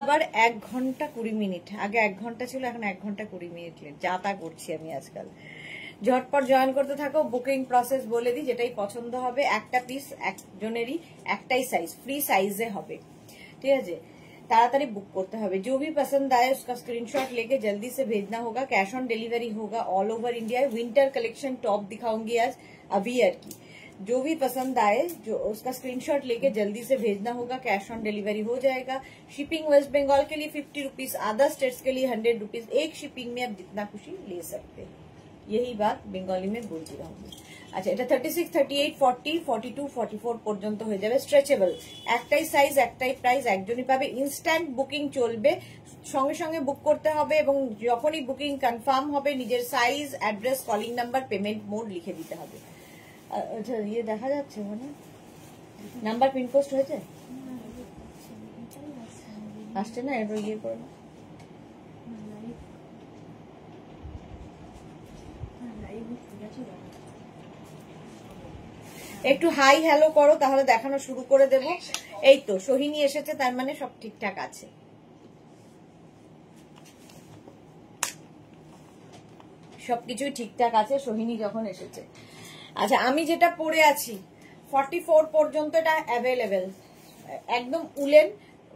আবার 1 ঘন্টা 20 মিনিট, আগে 1 ঘন্টা ছিল, এখন 1 ঘন্টা 20 মিনিট লেট। যা তা করছি আমি আজকাল। ঝটপট জয়েন করতে থাকো। বুকিং প্রসেস বলে দিই, যেটাই পছন্দ হবে, একটা পিস একজনেরই একটাই সাইজ, ফ্রি সাইজে হবে, ঠিক আছে? ताड़ाताड़ी बुक करते हैं। जो भी पसंद आए उसका स्क्रीनशॉट लेके जल्दी से भेजना होगा। कैश ऑन डिलीवरी होगा all over India. Winter collection top दिखाऊंगी आज अभी ईयर की। जो भी पसंद आए जो उसका स्क्रीनशॉट लेके जल्दी से भेजना होगा। कैश ऑन डिलीवरी हो जाएगा। शिपिंग वेस्ट बंगाल के लिए 50 रुपीज, अदर स्टेट्स के लिए 100 रुपीज। एक शिपिंग में आप जितना खुशी ले सकते हैं। यही बात बंगाली में बोलती रहूंगी। আচ্ছা, এটা 36, 38, 40, 42, 44 পর্যন্ত হয়ে যাবে। স্ট্রেচেবল, একটাই সাইজ একটাই প্রাইস, একজনই পাবে। ইনস্ট্যান্ট বুকিং চলবে, সঙ্গে সঙ্গে বুক করতে হবে এবং যখনই বুকিং কনফার্ম হবে নিজের size, address, calling number, payment mode লিখে দিতে হবে। আচ্ছা, ইয়ে দেখা যাচ্ছে মানে নাম্বার পিন পোস্ট হয়েছে, আসছে না? এবার ইয়ে করে না, একটু হাই হ্যালো করো, তাহলে দেখানো শুরু করে দেব। এই তো সোহিনী এসেছে, তার মানে সব ঠিকঠাক আছে। সবকিছুই ঠিকঠাক আছে সোহিনী যখন এসেছে। আচ্ছা, আমি যেটা পরে আছি 44 পর্যন্ত এটা অ্যাভেলেবেল, একদম উলেন,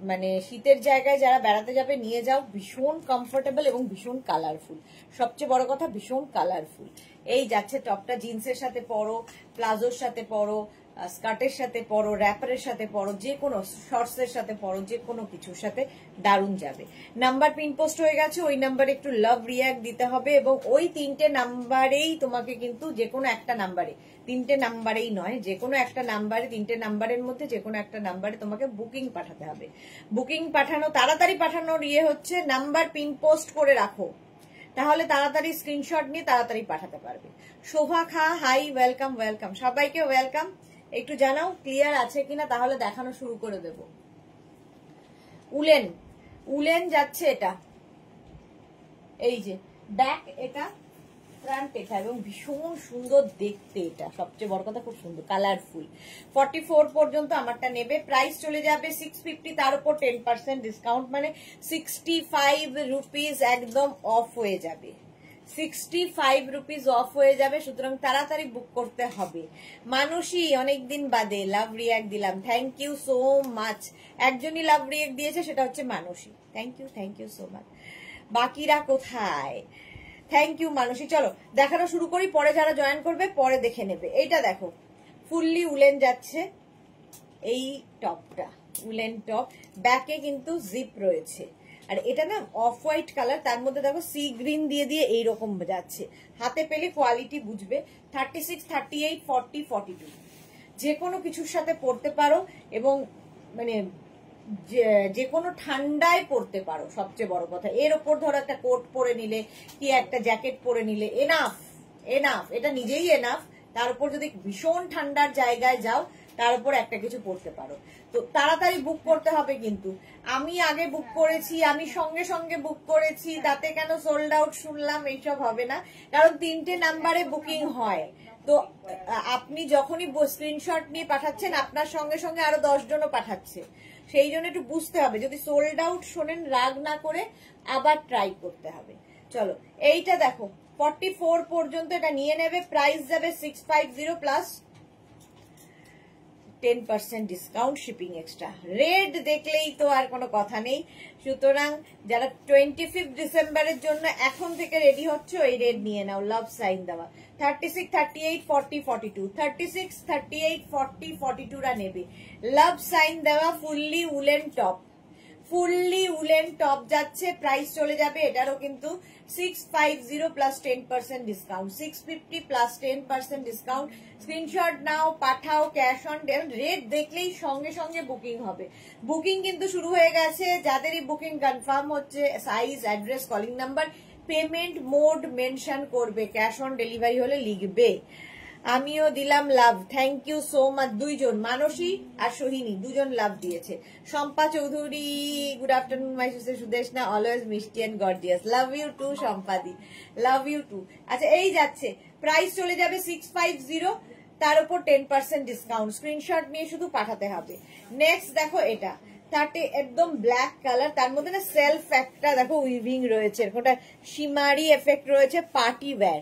মানে শীতের জায়গায় যারা বেড়াতে যাবে নিয়ে যাও। ভীষণ কমফোর্টেবল এবং ভীষণ কালারফুল, সবচেয়ে বড় কথা ভীষণ কালারফুল। এই যাচ্ছে টপটা জিন্সের সাথে পরো, প্লাজোর সাথে পরো, স্কার্টের সাথে পরো, র্যাপারের সাথে পরো, যে কোনো শর্টসের সাথে পরো, যে কোনো কিছুর সাথে দারুণ যাবে। নাম্বার পিন পোস্ট হয়ে গেছে, ওই নাম্বারে একটু লাভ রিয়াক্ট দিতে হবে এবং ওই 3টে নাম্বারেই তোমাকে কিন্তু যে কোনো একটা নাম্বারে, 3টে নাম্বারেই নয়, যে কোনো একটা নাম্বারে, 3টে নাম্বারের মধ্যে যে কোনো একটা নাম্বারে তোমাকে বুকিং পাঠাতে হবে। বুকিং পাঠানো, তাড়াতাড়ি পাঠানোর ইয়ে হচ্ছে নাম্বার পিন পোস্ট করে রাখো, তাহলে তাড়াতাড়ি স্ক্রিনশট নিয়ে তাড়াতাড়ি পাঠাতে পারবে। শোভা খা, হাই, ওয়েলকাম ওয়েলকাম, সবাইকে ওয়েলকাম। একটু জানাও ক্লিয়ার আছে কিনা, তাহলে দেখানো শুরু করে দেব। উলেন, উলেন যাচ্ছে এটা, এই যে ব্যাক, এটা ফ্রন্ট, এটা এবং ভীষণ সুন্দর দেখতে। এটা সবচেয়ে বড় কথা খুব সুন্দর কালারফুল। 44 পর্যন্ত আমারটা নেবে। প্রাইস চলে যাবে 650, তার উপর 10% ডিসকাউন্ট, মানে 65 রুপিস একদম অফ হয়ে যাবে। 65 রুপিস অফ হয়ে যাবে। সুতরাং তাড়াতাড়ি বুক করতে হবে। মানুষই অনেকদিন বাদে লাভ রিয়াক্ট দিলাম, থ্যাংক ইউ সো মাচ। একজনই লাভ রিয়াক্ট দিয়েছে, সেটা হচ্ছে মানুষই। Thank you so much. বাকিরা কোথায়? থ্যাংক ইউ মানুষই। চলো দেখানো শুরু করি, পরে যারা জয়েন করবে পরে দেখে নেবে। এইটা দেখো, ফুললি উলেন যাচ্ছে এই টপটা, উলেন টপ, ব্যাকে কিন্তু জিপ রয়েছে। আর এটা না অফ হোয়াইট কালার, তার মধ্যে দেখো সি গ্রিন দিয়ে দিয়ে এইরকম যাচ্ছে। হাতে পেলে কোয়ালিটি বুঝবে। 36, 38, 40, 42 যে কোনো কিছুর সাথে পরতে পারো এবং মানে যে কোনো ঠান্ডায় পরতে পারো। সবচেয়ে বড় কথা, এর ওপর ধরো একটা কোট পরে নিলে কি একটা জ্যাকেট পরে নিলে এনাফ, এনাফ, এটা নিজেই এনাফ। তার উপর যদি ভীষণ ঠান্ডার জায়গায় যাও তার উপর একটা কিছু পরতে পারো। তো তাড়াতাড়ি বুক করতে হবে কিন্তু। আমি আগে বুক করেছি, আমি সঙ্গে সঙ্গে বুক করেছি, তাতে কেন সোল্ড আউট শুনলাম, এইসব হবে না। কারণ 3টে নাম্বারে বুকিং হয়। তো আপনি যখনই স্ক্রিনশট নিয়ে পাঠাচ্ছেন, আপনার সঙ্গে সঙ্গে আরো 10 জনও পাঠাচ্ছে। সেই জন্য একটু বুঝতে হবে, যদি সোল্ড আউট শোনেন রাগ না করে আবার ট্রাই করতে হবে। চলো এইটা দেখো 44 পর্যন্ত এটা নিয়ে নেবে। প্রাইস যাবে 650 plus 10% discount, shipping extra. Red দেখলেই তো আর কোনো কথা নেই। সুতরাং যারা 25 ডিসেম্বরের জন্য এখন থেকে রেডি হচ্ছে, ওই রেড নিয়ে নাও, লাভ সাইন দেওয়া। 36, 38, 40, 42, 36, 38, 40, 42 রা নেবে। লাভ সাইন দেওয়া fully woollen top, fully woollen top যাচ্ছে। প্রাইস চলে যাবে এটারও কিন্তু 650 plus 10% discount, 650 plus 10% discount. Screenshot নাও, পাঠাও, ক্যাশ অন রেট দেখলেই সঙ্গে সঙ্গে বুকিং হবে। বুকিং কিন্তু শুরু হয়ে গেছে। যাদেরই বুকিং কনফার্ম হচ্ছে, size, address, calling number, payment mode mention করবে। ক্যাশ অন ডেলিভারি হলে লিখবে। আমিও দিলাম love, thank you so much. 2 জন, মানসী আর সোহিনী, 2 জন লাভ দিয়েছে। Shampa Chowdhury, good afternoon my sister Sudeshna, always মিষ্টি and gorgeous. Love you too শম্পাদি, লাভ ইউ টু। আচ্ছা, এই যাচ্ছে। প্রাইস চলে যাবে 650, তার উপর 10% ডিসকাউন্ট। স্ক্রিনশট নিয়ে শুধু পাঠাতে হবে। নেক্সট দেখো এটা একদম ব্ল্যাক কালার, তার মধ্যে না সেলফ একটা দেখো উইভিং রয়েছে, ওটা শিমারি এফেক্ট রয়েছে, পার্টি ওয়্যার।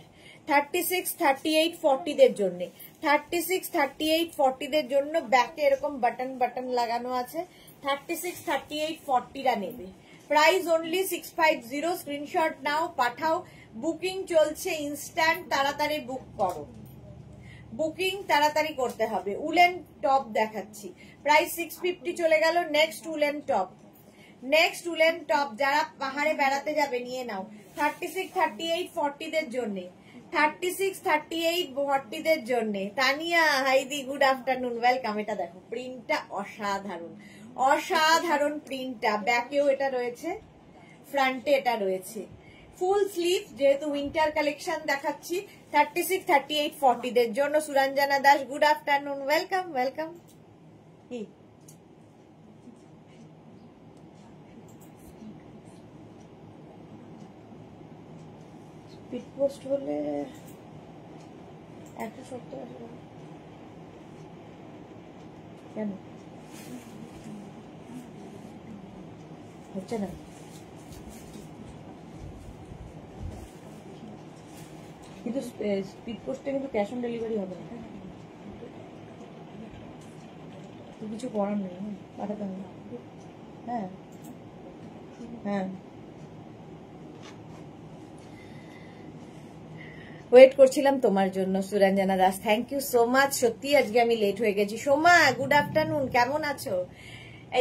36, 38, 40 দের জন্য, 36, 38, 40 দের জন্য ব্যাকে এরকম বাটন বাটন লাগানো আছে। 36, 38, 40 রা নেবে, প্রাইস অনলি 650। স্ক্রিনশট নাও, পাঠাও, বুকিং চলছে ইনস্ট্যান্ট, তাড়াতাড়ি বুক করো, বুকিং তাড়াতাড়ি করতে হবে। উলেন টপ দেখাচ্ছি, প্রাইস 650 চলে গেল। Next woollen top, next woollen top, যারা পাহাড়ে বেড়াতে যাবে নিয়ে নাও। 36, 38, 40 দের জন্য, 36, 38, 40 দের জন্য। তানিয়া হাইদি গুড আফটারনুন, ওয়েলকাম। এটা দেখো প্রিন্টটা অসাধারণ, অসাধারণ প্রিন্টটা, ব্যাকেও এটা রয়েছে, ফ্রন্টে এটা রয়েছে, ফুল স্লিভ, যেহেতু উইন্টার কালেকশন দেখাচ্ছি। 36, 38, 40 দের জন্য। Suranjana Das good afternoon, welcome welcome. কি স্পিড পোস্ট হলে 170 আসবে কেন? হচ্ছে না, কিন্তু স্পিড পোস্টে কিন্তু ক্যাশ অন ডেলিভারি হবে না, কিছু করার নেই, পাঠাতে হবে। হ্যাঁ হ্যাঁ, ওয়েট করছিলাম তোমার জন্য Suranjana Das, thank you so much. সত্যি আজকে আমি লেট হয়ে গেছি। সোমা গুড আফটারনুন, কেমন আছো?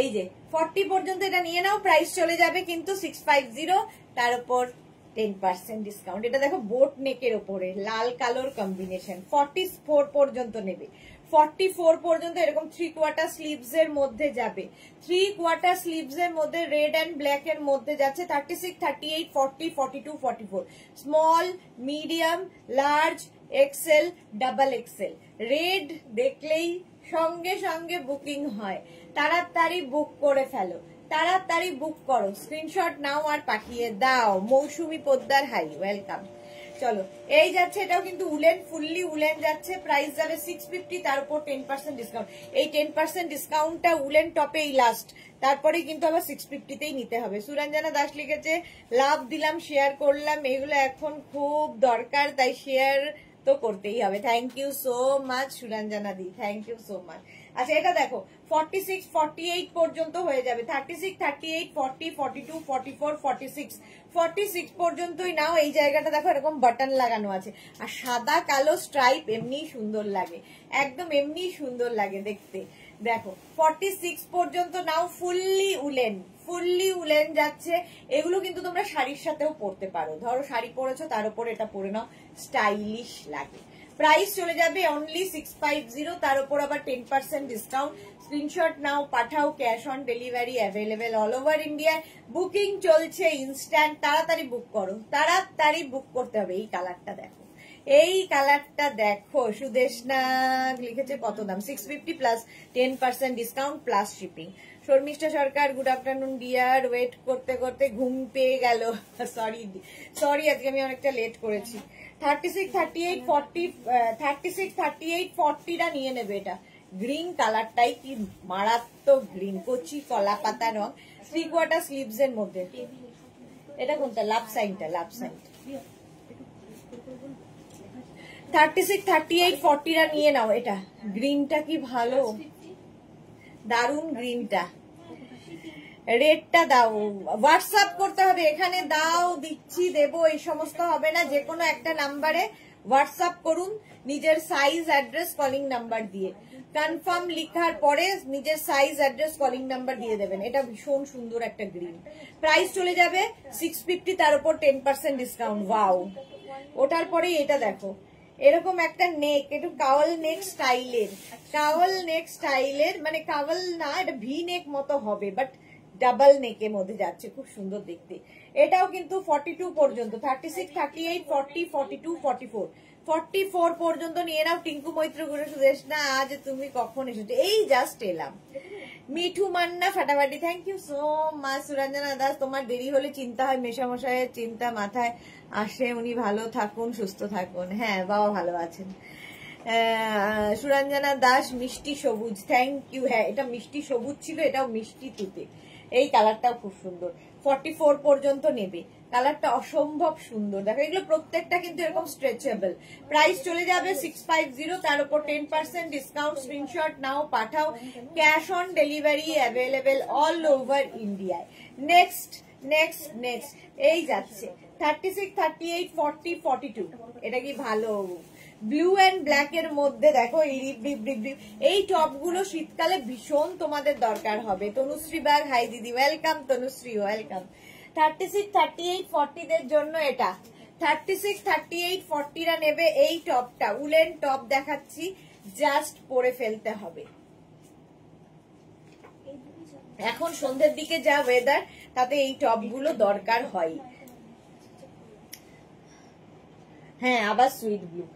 এই যে 40 পর্যন্ত এটা নিয়ে নাও, প্রাইস চলে যাবে কিন্তু 650, তার উপর 10% ডিসকাউন্ট। এটা দেখো বোট নেকের ওপরে লাল কালোর কম্বিনেশন, 44 পর্যন্ত নেবে, 44 পর্যন্ত এরকম 3/4 স্লিভস এর মধ্যে যাবে, 3/4 স্লিভস এর মধ্যে রেড এন্ড ব্ল্যাক এর মধ্যে যাচ্ছে। 36, 38, 40, 42, 44, small, medium, large, XL, double XL. Red দেখলেই সঙ্গে সঙ্গে বুকিং হয়, তাড়াতাড়ি বুক করে ফেলো, তাড়াতাড়ি বুক করো, স্ক্রিনশট নাও আর পাঠিয়ে দাও। মৌসুমী পোদ্দার হাই, ওয়েলকাম। চলো এই যাচ্ছে, এটাও কিন্তু উলেন, ফুললি উলেন যাচ্ছে, প্রাইস যাবে 650, তার উপর 10% ডিসকাউন্ট। এই 10% ডিসকাউন্টটা উলেন টপে এই লাস্ট, তারপরে কিন্তু আবার 650 তেই নিতে হবে। সুরঞ্জনা দাস লিখেছে লাভ দিলাম, শেয়ার করলাম, এগুলো এখন খুব দরকার, তাই শেয়ার তো করতেই হবে। Thank you so much Suranjana di, thank you so much. আচ্ছা এটা দেখো 46, 48 পর্যন্ত হয়ে যাবে, 36, 38, 40, 42, 44, 46, 46 পর্যন্তই নাও। এই জায়গাটা দেখো এরকম বাটন লাগানো আছে, আর সাদা কালো স্ট্রাইপ এমনি সুন্দর লাগে, একদম এমনি সুন্দর লাগে দেখতে। দেখো 46 পর্যন্ত নাও, ফুললি উলেন, ফুললি উলেন যাচ্ছে। এগুলো কিন্তু তোমরা শাড়ির সাথেও পরতে পারো, ধরো শাড়ি পরেছো তার উপর এটা পরে নাও, স্টাইলিশ লাগে। প্রাইস চলে যাবে অনলি 650, তার উপর আবার 10% ডিসকাউন্ট। স্ক্রিনশট নাও, পাঠাও, cash on delivery available all over ইন্ডিয়ায়, বুকিং চলছে ইনস্ট্যান্ট, তাড়াতাড়ি বুক করো, তাড়াতাড়ি বুক করতে হবে। এই কালারটা দেখো, এই কালারটা দেখো, সুদেশনা লিখেছে কত দাম, 650 plus 10% discount plus shipping. Sharmistha Sarkar good afternoon dear, wait করতে করতে ঘুম পেয়ে গেল, সরি সরি আজকে আমি অনেকটা লেট করেছি। 36, 38, 40, 36, 38, 40 টা নিয়ে নেবে। এটা গ্রিন কালারটাই কি মারাত্মক গ্রিন, কচি কলা পাতা রং, 3/4 স্লিভস এর মধ্যে। এটা কোনটা, লাভ সাইনটা, লাভ সাইন। 36, 38, 40 টা নিয়ে নাও। এটা গ্রিনটা কি ভালো, দারুন গ্রিনটা। রেটটা দাও, হোয়াটসঅ্যাপ করতে হবে, এখানে দাও দিচ্ছি দেবো এই সমস্ত হবে না, যে কোনো একটা নাম্বারে হোয়াটসঅ্যাপ করুন নিজের সাইজ অ্যাড্রেস কলিং নাম্বার দিয়ে, কনফার্ম লিখার পরে নিজের সাইজ অ্যাড্রেস কলিং নাম্বার দিয়ে দেবেন। এটা ভীষণ সুন্দর একটা গ্রিন, প্রাইস চলে যাবে 650, তার উপর 10% ডিসকাউন্ট। ওয়াও, ওটার পরে এটা দেখো এরকম একটা নেক, একটু কাওয়াল নেক স্টাইলের, কাওয়াল নেক স্টাইলের, মানে কাওয়াল না, এটা ভি নেক মতো হবে, বাট ডাবল নেকের মধ্যে যাচ্ছে, খুব সুন্দর দেখতে। এটাও কিন্তু 42 পর্যন্ত, 36, 38, 40, 42, 44, 44 পর্যন্ত নিয়ে নাও। টিঙ্কু মৈত্র ঘুরে সুদেশ না, আজ তুমি কখন এসেছো? এই জাস্ট এলাম। মিঠু মান্না ফাটাফাটি, thank you so much. Suranjana Das, তোমার দেরি হলে চিন্তা হয়, মেশামশাইয়ের চিন্তা মাথায় আসে, উনি ভালো থাকুন, সুস্থ থাকুন। হ্যাঁ বাবা ভালো আছেন। সুরঞ্জনা দাস মিষ্টি সবুজ, থ্যাংক ইউ। হ্যাঁ, এটা মিষ্টি সবুজ ছিল, এটাও মিষ্টি তুতে। এই কালারটাও খুব সুন্দর, 44 পর্যন্ত নেবে। কালারটা অসম্ভব সুন্দর, দেখো এগুলো প্রত্যেকটা কিন্তু এরকম স্ট্রেচেবল। প্রাইস চলে যাবে 650, তার উপর 10% ডিসকাউন্ট। স্ক্রিনশট নাও, পাঠাও, cash on delivery available all over ইন্ডিয়ায়। নেক্সট নেক্সট নেক্সট এই যাচ্ছে 36, 38, 40, 42। এটা কি ভালো ব্লু এন্ড ব্ল্যাক এর মধ্যে দেখো এই টপ গুলো শীতকালে ভীষণ তোমাদের দরকার হবে। তনুশ্রী বাগ, হাই দিদি, ওয়েলকাম তনুশ্রী, ওয়েলকাম। 36, 38, 40 দের জন্য এটা 36, 38, 40 রা নেবে এই টপটা। উলেন টপ দেখাচ্ছি, জাস্ট পরে ফেলতে হবে। এখন সন্ধ্যের দিকে যা ওয়েদার, তাতে এই টপ গুলো দরকার হয়। হ্যাঁ, আবার সুইট ব্লু।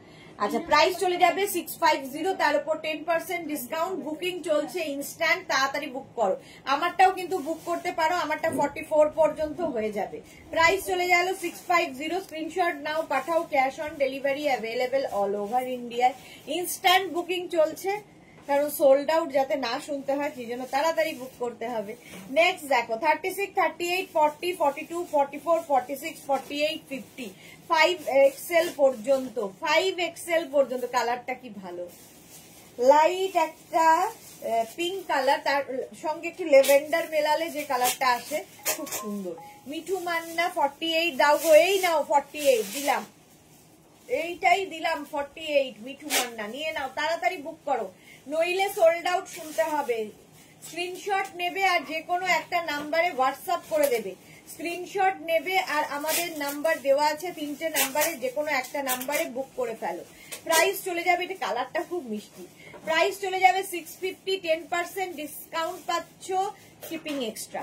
আচ্ছা, প্রাইস চলে যাবে 650, তার উপর 10% ডিসকাউন্ট। বুকিং চলছে ইনস্ট্যান্ট, তাড়াতাড়ি বুক করো। আমারটাও কিন্তু বুক করতে পারো, আমারটা 44 পর্যন্ত হয়ে যাবে। প্রাইস চলে গেল 650, স্ক্রিনশট নাও, পাঠাও, cash on delivery available all over ইন্ডিয়ায়। ইনস্ট্যান্ট বুকিং চলছে, কারণ সোল্ড আউট যাতে না শুনতে হয়, সেই জন্য তাড়াতাড়ি বুক করতে হবে। নেক্সট দেখো 36, 38, 40, 42, 44, 46, 48, 50, 5XL পর্যন্ত, 5XL পর্যন্ত। কালারটা কি ভালো, লাইট একটা পিঙ্ক কালার, তার সঙ্গে একটু লেভেন্ডার মেলালে যে কালারটা আসে, খুব সুন্দর। মিঠু মান্না 48 দাও গো, এই নাও 48 দিলাম, এইটাই দিলাম 48। মিঠু মান্না নিয়ে নাও, তাড়াতাড়ি বুক করো, নইলে সোল্ড আউট শুনতে হবে। স্ক্রিনশট নেবে আর যে কোনো একটা নাম্বারে হোয়াটসঅ্যাপ করে দেবে। স্ক্রিনশট নেবে আর আমাদের নাম্বার দেওয়া আছে 3টে নাম্বারে, যে কোনো একটা নাম্বারে বুক করে ফেলো। প্রাইস চলে যাবে, এটা কালারটা খুব মিষ্টি। প্রাইস চলে যাবে 650, 10% ডিসকাউন্ট পাচ্ছ, শিপিং এক্সট্রা।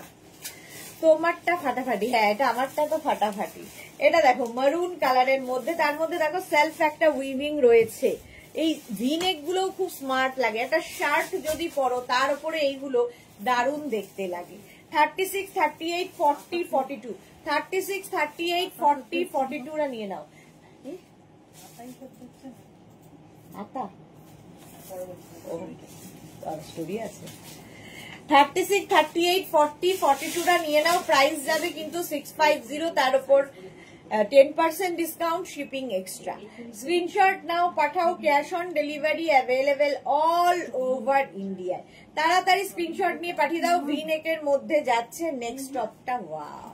তোমারটা ফাটাফাটি, হ্যাঁ এটা আমারটা তো ফাটাফাটি। এটা দেখো মারুন কালারের মধ্যে, তার মধ্যে দেখো সেলফ একটা উইভিং রয়েছে। এই ভিনেক গুলো খুব স্মার্ট লাগে। একটা শার্ট যদি পরো তার উপরে এইগুলো দারুণ দেখতে লাগে। 36, 38, 40, 42, 36, 38, 40, 42 রা নিয়ে নাও। আতা স্টোরি আছে। 36, 38, 40, 42 টা নিয়ে নাও। প্রাইস যাবে কিন্তু 650, তার উপর 10% ডিসকাউন্ট, শিপিং এক্সট্রা। স্ক্রিনশট নাও, পাঠাও, cash on delivery available all over India. তাড়াতাড়ি স্ক্রিনশট নিয়ে পাঠিয়ে দাও। ভি নেকের মধ্যে যাচ্ছে নেক্সট টপটা। ওয়াও,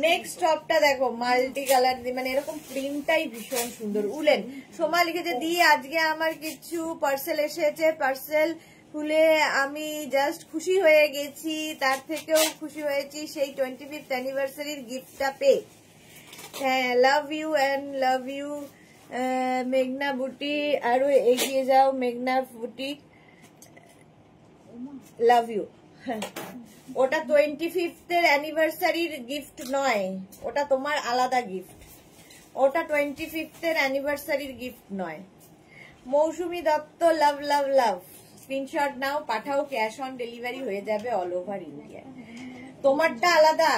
নেক্সট টপটা দেখো মাল্টি কালার, মানে এরকম প্রিন্টটাই ভীষণ সুন্দর। উলেন। সোমা লিখেছে দি আজকে আমার কিছু পার্সেল এসেছে, পার্সেল খুলে আমি জাস্ট খুশি হয়ে গেছি, তার থেকেও খুশি হয়েছি সেই 25th অ্যানিভার্সারির গিফটটা পেয়ে। হ্যাঁ, love you and love you মেঘনা বুটি, আরো এগিয়ে যাও মেঘনা বুটি, লাভ ইউ। ওটা 25th এর অ্যানিভার্সারির গিফট নয়, ওটা তোমার আলাদা গিফট, ওটা 25th এর অ্যানিভার্সারির গিফট নয়। Mousumi Dutta, love love love. Screenshot নাও, পাঠাও, ক্যাশ অন ডেলিভারি হয়ে যাবে অল ওভার ইন্ডিয়া। তোমারটা আলাদা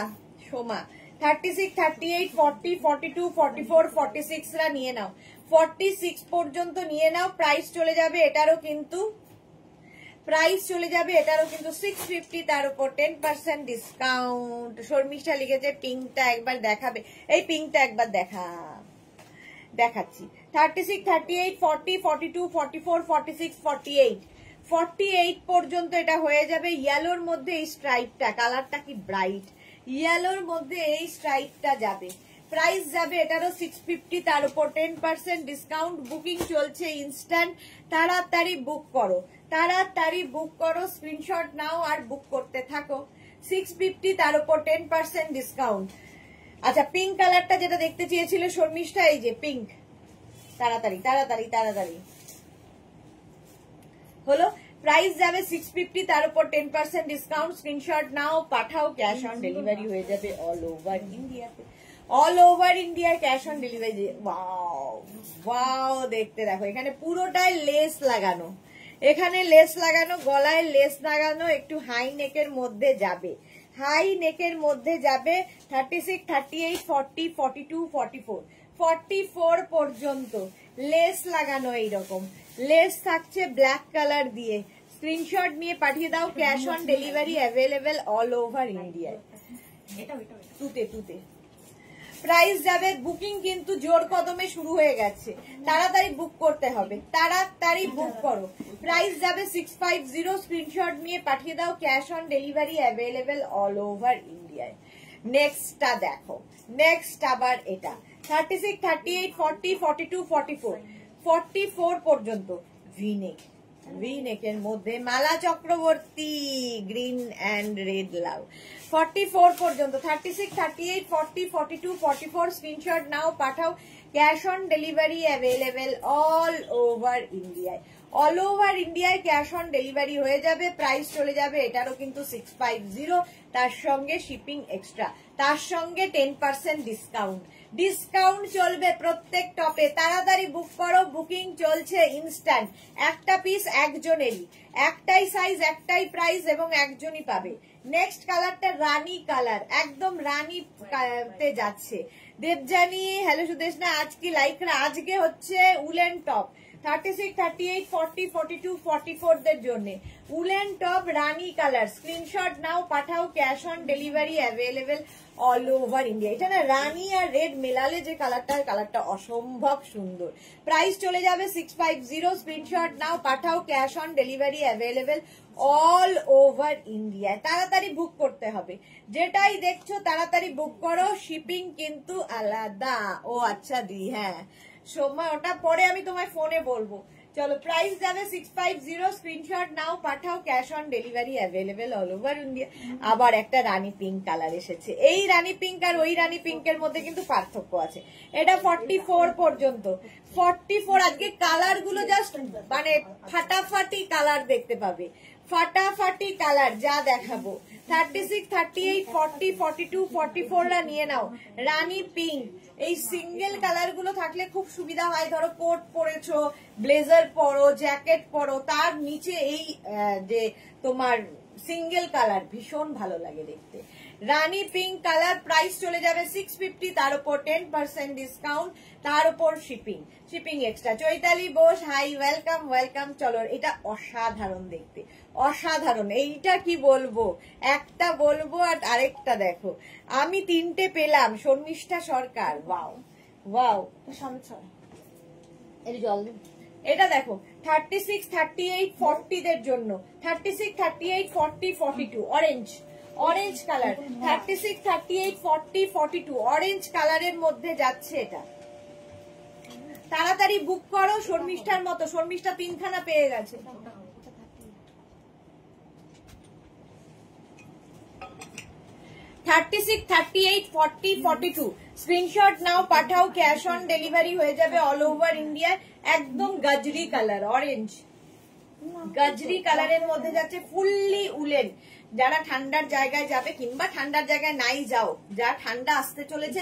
সোমা। 36, 38, 40, 42, 44, 46 রা নিয়ে নাও, 46 পর্যন্ত নিয়ে নাও। প্রাইস চলে যাবে এটারও কিন্তু, প্রাইস চলে যাবে এটারও কিন্তু 650, তার উপর 10% ডিসকাউন্ট। শর্মিষ্ঠা লিখেছে পিঙ্কটা একবার দেখাবে, এই পিঙ্কটা একবার দেখাচ্ছি। 36, 38, 40, 42, 44, 46, 48, 48 পর্যন্ত এটা হয়ে যাবে। ইয়েলোর মধ্যে এই স্ট্রাইপটা, কালারটা কি ব্রাইট, ইয়েলোর মধ্যে এই স্ট্রাইপটা যাবে। প্রাইস যাবে এটারও 650, তার উপর 10% ডিসকাউন্ট। বুকিং চলছে ইনস্ট্যান্ট, তাড়াতাড়ি বুক করো, তাড়াতাড়ি বুক করো, স্ক্রিনশট নাও আর বুক করতে থাকো। 650, তার উপর 10% ডিসকাউন্ট। আচ্ছা, পিঙ্ক কালারটা যেটা দেখতে চেয়েছিল শর্মিষ্ঠা, এই যে পিঙ্ক, তাড়াতাড়ি তাড়াতাড়ি তাড়াতাড়ি হলো। প্রাইস যাবে 650, তার উপর 10% ডিসকাউন্ট। স্ক্রিনশট নাও, পাঠাও, ক্যাশ অন ডেলিভারি হয়ে যাবে অল ওভার ইন্ডিয়াতে, all over India cash on delivery. Wow wow, দেখতে দেখো এখানে পুরোটাই লেস লাগানো, এখানে লেস লাগানো, গলায় লেস লাগানো, একটু হাই নেকের মধ্যে যাবে, হাই নেকের মধ্যে যাবে। 36, 38, 40, 42, 44, 44 পর্যন্ত লেস লাগানো, এইরকম লেস থাকছে ব্ল্যাক কালার দিয়ে। স্ক্রিনশট নিয়ে পাঠিয়ে দাও, cash on delivery available all over ইন্ডিয়ায়। তুতে প্রাইস যাবে, বুকিং কিন্তু জোর কদমে শুরু হয়ে গেছে, তাড়াতাড়ি বুক করতে হবে, তাড়াতাড়ি বুক করো। প্রাইস যাবে 650, স্ক্রিনশট নিয়ে পাঠিয়ে দাও, cash on delivery available all over ইন্ডিয়ায়। নেক্সটটা দেখো, নেক্সট আবার এটা 36, 38, 40, 42, 44, 44 পর্যন্ত ভিনেকের মধ্যে মালা চক্রবর্তী গ্রিন অ্যান্ড রেড লাভ। 44 পর্যন্ত 36, 38, 40, 42, 44 স্ক্রিনশট নাও, পাঠাও, cash on delivery available all over ইন্ডিয়ায়। অল ওভার ইন্ডিয়ায় ক্যাশ অন ডেলিভারি হয়ে যাবে। প্রাইস চলে যাবে এটারও কিন্তু 650, তার সঙ্গে শিপিং এক্সট্রা, তার সঙ্গে 10% ডিসকাউন্ট চলবে প্রত্যেক টপে। তাড়াতাড়ি বুক করো, বুকিং চলছে ইনস্ট্যান্ট। একটা পিস একজনেরই, একটাই সাইজ, একটাই প্রাইস এবং একজনই পাবে। নেক্সট কালারটা রানী কালার, একদম রানীতে যাচ্ছে। দেবজানি, হ্যালো সুদেশনা, আজ কি লাইকরা? আজকে হচ্ছে উলেন টপ 36, 38, 40, 42, 44 দের জন্য উলেন টপ রানী কালার। স্ক্রিনশট নাও, পাঠাও, cash on delivery available all over India. এটা না রানী আর রেড মেলালে যে কালারটা অসম্ভব সুন্দর। প্রাইস চলে যাবে 650, স্ক্রিনশট নাও, পাঠাও, cash on delivery available all over India. তাড়াতাড়ি বুক করতে হবে, যেটাই দেখছো তাড়াতাড়ি বুক করো, শিপিং কিন্তু আলাদা। ও আচ্ছা দি, হ্যাঁ সময় ওটা পরে আমি তোমায় ফোনে বলবো। চলো, প্রাইস যাবে 650, স্ক্রিনশট নাও, পাঠাও, cash on delivery available all over India. আবার একটা রানী পিঙ্ক কালার এসেছে। এই রানী পিঙ্ক আর ওই রানী পিঙ্কের মধ্যে কিন্তু পার্থক্য আছে। এটা 44 পর্যন্ত। 44 আজকে কালার গুলো জাস্ট মানে ফাটাফাটি কালার দেখতে পাবে, ফাটাফাটি কালার যা দেখাবো। 36, 38, 40, 42, 44 রা নিয়ে নাও। রানী পিঙ্ক, এই সিঙ্গেল কালার গুলো থাকলে খুব সুবিধা হয়। ধরো কোট পরেছো, ব্লেজার পরো, জ্যাকেট পরো, তার নিচে এই যে তোমার সিঙ্গেল কালার ভীষণ ভালো লাগে দেখতে। রানী পিঙ্ক কালার, প্রাইস চলে যাবে 650, তার উপর 10% ডিসকাউন্ট, তার উপর shipping extra. Chaitali Bose, hi, welcome. চলো, এটা অসাধারণ দেখতে, অসাধারণ। এইটা কি বলবো, একটা বলবো আর আরেকটা দেখো। আমি 3টে পেলাম, শর্মিষ্ঠা সরকার, ওয়াও এটা দেখো 36, 38, 40 দের জন্য। 36, 38, 40, 42 অরেঞ্জ কালার। 36, 38, 40, 42 অরেঞ্জ কালারের মধ্যে যাচ্ছে এটা। তাড়াতাড়ি বুক করো, শর্মিষ্ঠার মতো। শর্মিষ্ঠা 3খানা পেয়ে গেছে। 36, 38, 40, 42 স্ক্রিনশট নাও, পাঠাও, ক্যাশ অন ডেলিভারি হয়ে যাবে অল ওভার ইন্ডিয়া। একদম গাজরি কালার, অরেঞ্জ গাজরি কালারের মধ্যে যাচ্ছে, ফুললি উলেন। যারা ঠান্ডার জায়গায় যাবে কিংবা ঠান্ডার জায়গায় নাই যাও, যা ঠান্ডা আসতে চলেছে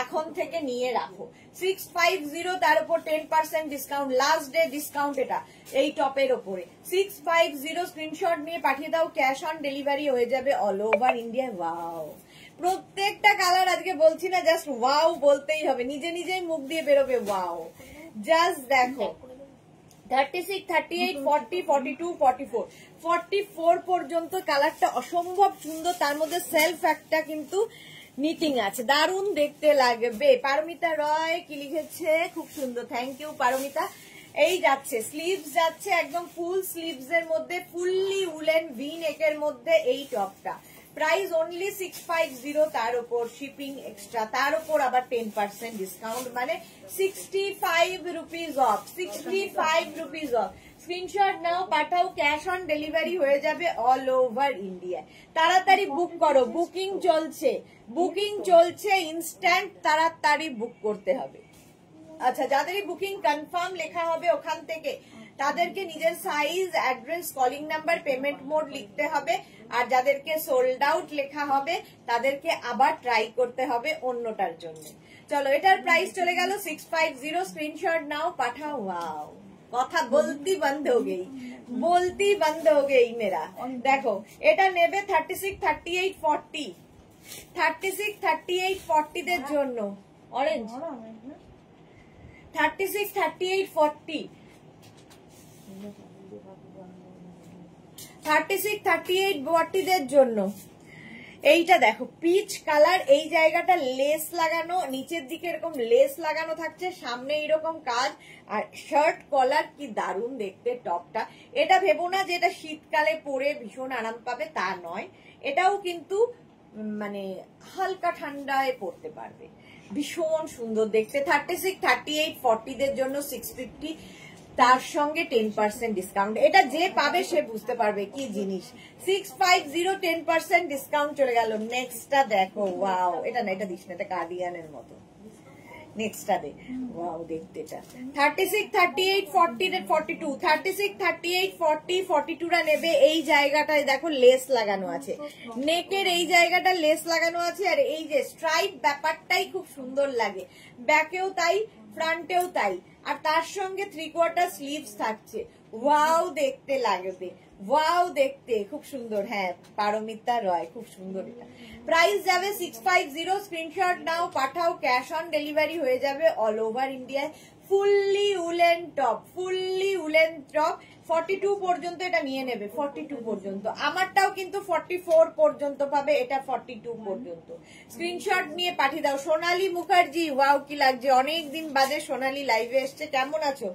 এখন থেকে নিয়ে রাখো। 650, তার উপর 10% ডিসকাউন্ট, লাস্ট ডে ডিসকাউন্ট এটা এই টপের ওপরে। 650 স্ক্রিনশট নিয়ে পাঠিয়ে দাও, ক্যাশ অন ডেলিভারি হয়ে যাবে অল ওভার ইন্ডিয়া। ওয়াও, প্রত্যেকটা কালার আজকে বলছি না, জাস্ট ওয়াও বলতেই হবে, নিজেই মুখ দিয়ে বেরোবে ওয়াও। জাস্ট দেখো 36, 38, 40, 42, 44 44 পর্যন্ত কালারটা অসম্ভব সুন্দর। তার মধ্যে সেলফ একটা কিন্তু নিটিং আছে, দারুণ দেখতে লাগবে। পারমিতা রয় কি লিখেছে, খুব সুন্দর, থ্যাংক ইউ পারমিতা। এই যাচ্ছে স্লিভস, যাচ্ছে একদম ফুল স্লিভস এর মধ্যে, ফুললি উলেন ভি নেকের মধ্যে এই টপটা। প্রাইস অনলি 650, তার উপর শিপিং এক্সট্রা, তার উপর আবার 10% ডিসকাউন্ট, মানে 65 rupees of. 65 rupees of. Screenshot নাও, পাঠাও, ক্যাশ অন ডেলিভারি হয়ে যাবে অল ওভার ইন্ডিয়া। তাড়াতাড়ি বুক করো, বুকিং চলছে ইনস্ট্যান্ট, তাড়াতাড়ি বুক করতে হবে। আচ্ছা, যাদেরই বুকিং কনফার্ম লেখা হবে ওখান থেকে, তাদেরকে নিজের size, address, calling number, payment mode লিখতে হবে। আর যাদেরকে সোল্ড আউট লেখা হবে তাদেরকে আবার ট্রাই করতে হবে অন্যটার জন্য। চলো, এটার প্রাইস চলে গেল 650, স্ক্রিনশট নাও, পাঠাও। ওয়াও, কথা বলতি বন্ধ হো গেই মেরা। দেখো, এটা নেবে 36, 38, 40 36, 38, 40 দের জন্য। অরেঞ্জ 36, 38, 40, 36, 38, 40 দের জন্য এইটা দেখো পিচ কালার, এই জায়গাটা লেস লাগানো, নিচের দিকে এরকম লেস লাগানো থাকছে, সামনে এইরকম কাজ, আর শার্ট কলার, কি দারুণ দেখতে টপটা। এটা ভেবো না যে এটা শীতকালে পরে ভীষণ আরাম পাবে, তা নয়, এটাও কিন্তু মানে হালকা ঠান্ডায় পড়তে পারবে, ভীষণ সুন্দর দেখতে। 36, 38, 40 দের জন্য 650, তার সঙ্গে 10% ডিসকাউন্ট। এটা যে পাবে সে বুঝতে পারবে কি জিনিস। 650, 10% ডিসকাউন্ট চলে গেল। নেক্সটটা দেখো, ওয়াও, এটা না, এটা দিস না, এটা কার্ডিগানের মতো। নেক্সটটা দে, ওয়াও দেখতে এটা। 36, 38, 40, 42, 36, 38, 40, 42 রা নেবে। এই জায়গাটায় দেখো লেস লাগানো আছে, নেকের এই জায়গাটা লেস লাগানো আছে, আর এই যে স্ট্রাইপ ব্যাপারটাই খুব সুন্দর লাগে, ব্যাকেও তাই, ফ্রন্টেও তাই, আর তার সঙ্গে 3/4 স্লিভস থাকছে। ওয়াও দেখতে লাগবে, ওয়াও দেখতে খুব সুন্দর। হ্যাঁ, পারমিতা রয়, খুব সুন্দর এটা। প্রাইস যাবে 650, স্ক্রিনশট নাও, পাঠাও, ক্যাশ অন ডেলিভারি হয়ে যাবে অল ওভার ইন্ডিয়ায়। Fully woollen top, fully woollen top. 42 পর্যন্ত এটা নিয়ে নেবে, 42 পর্যন্ত। আমারটাও কিন্তু 44 পর্যন্ত পাবে, এটা 42 পর্যন্ত। স্ক্রিনশট নিয়ে পাঠিয়ে দাও। সোনালী মুখার্জি, ওয়াও কি লাগছে, অনেকদিন বাদে সোনালী লাইভে এসছে। কেমন আছো,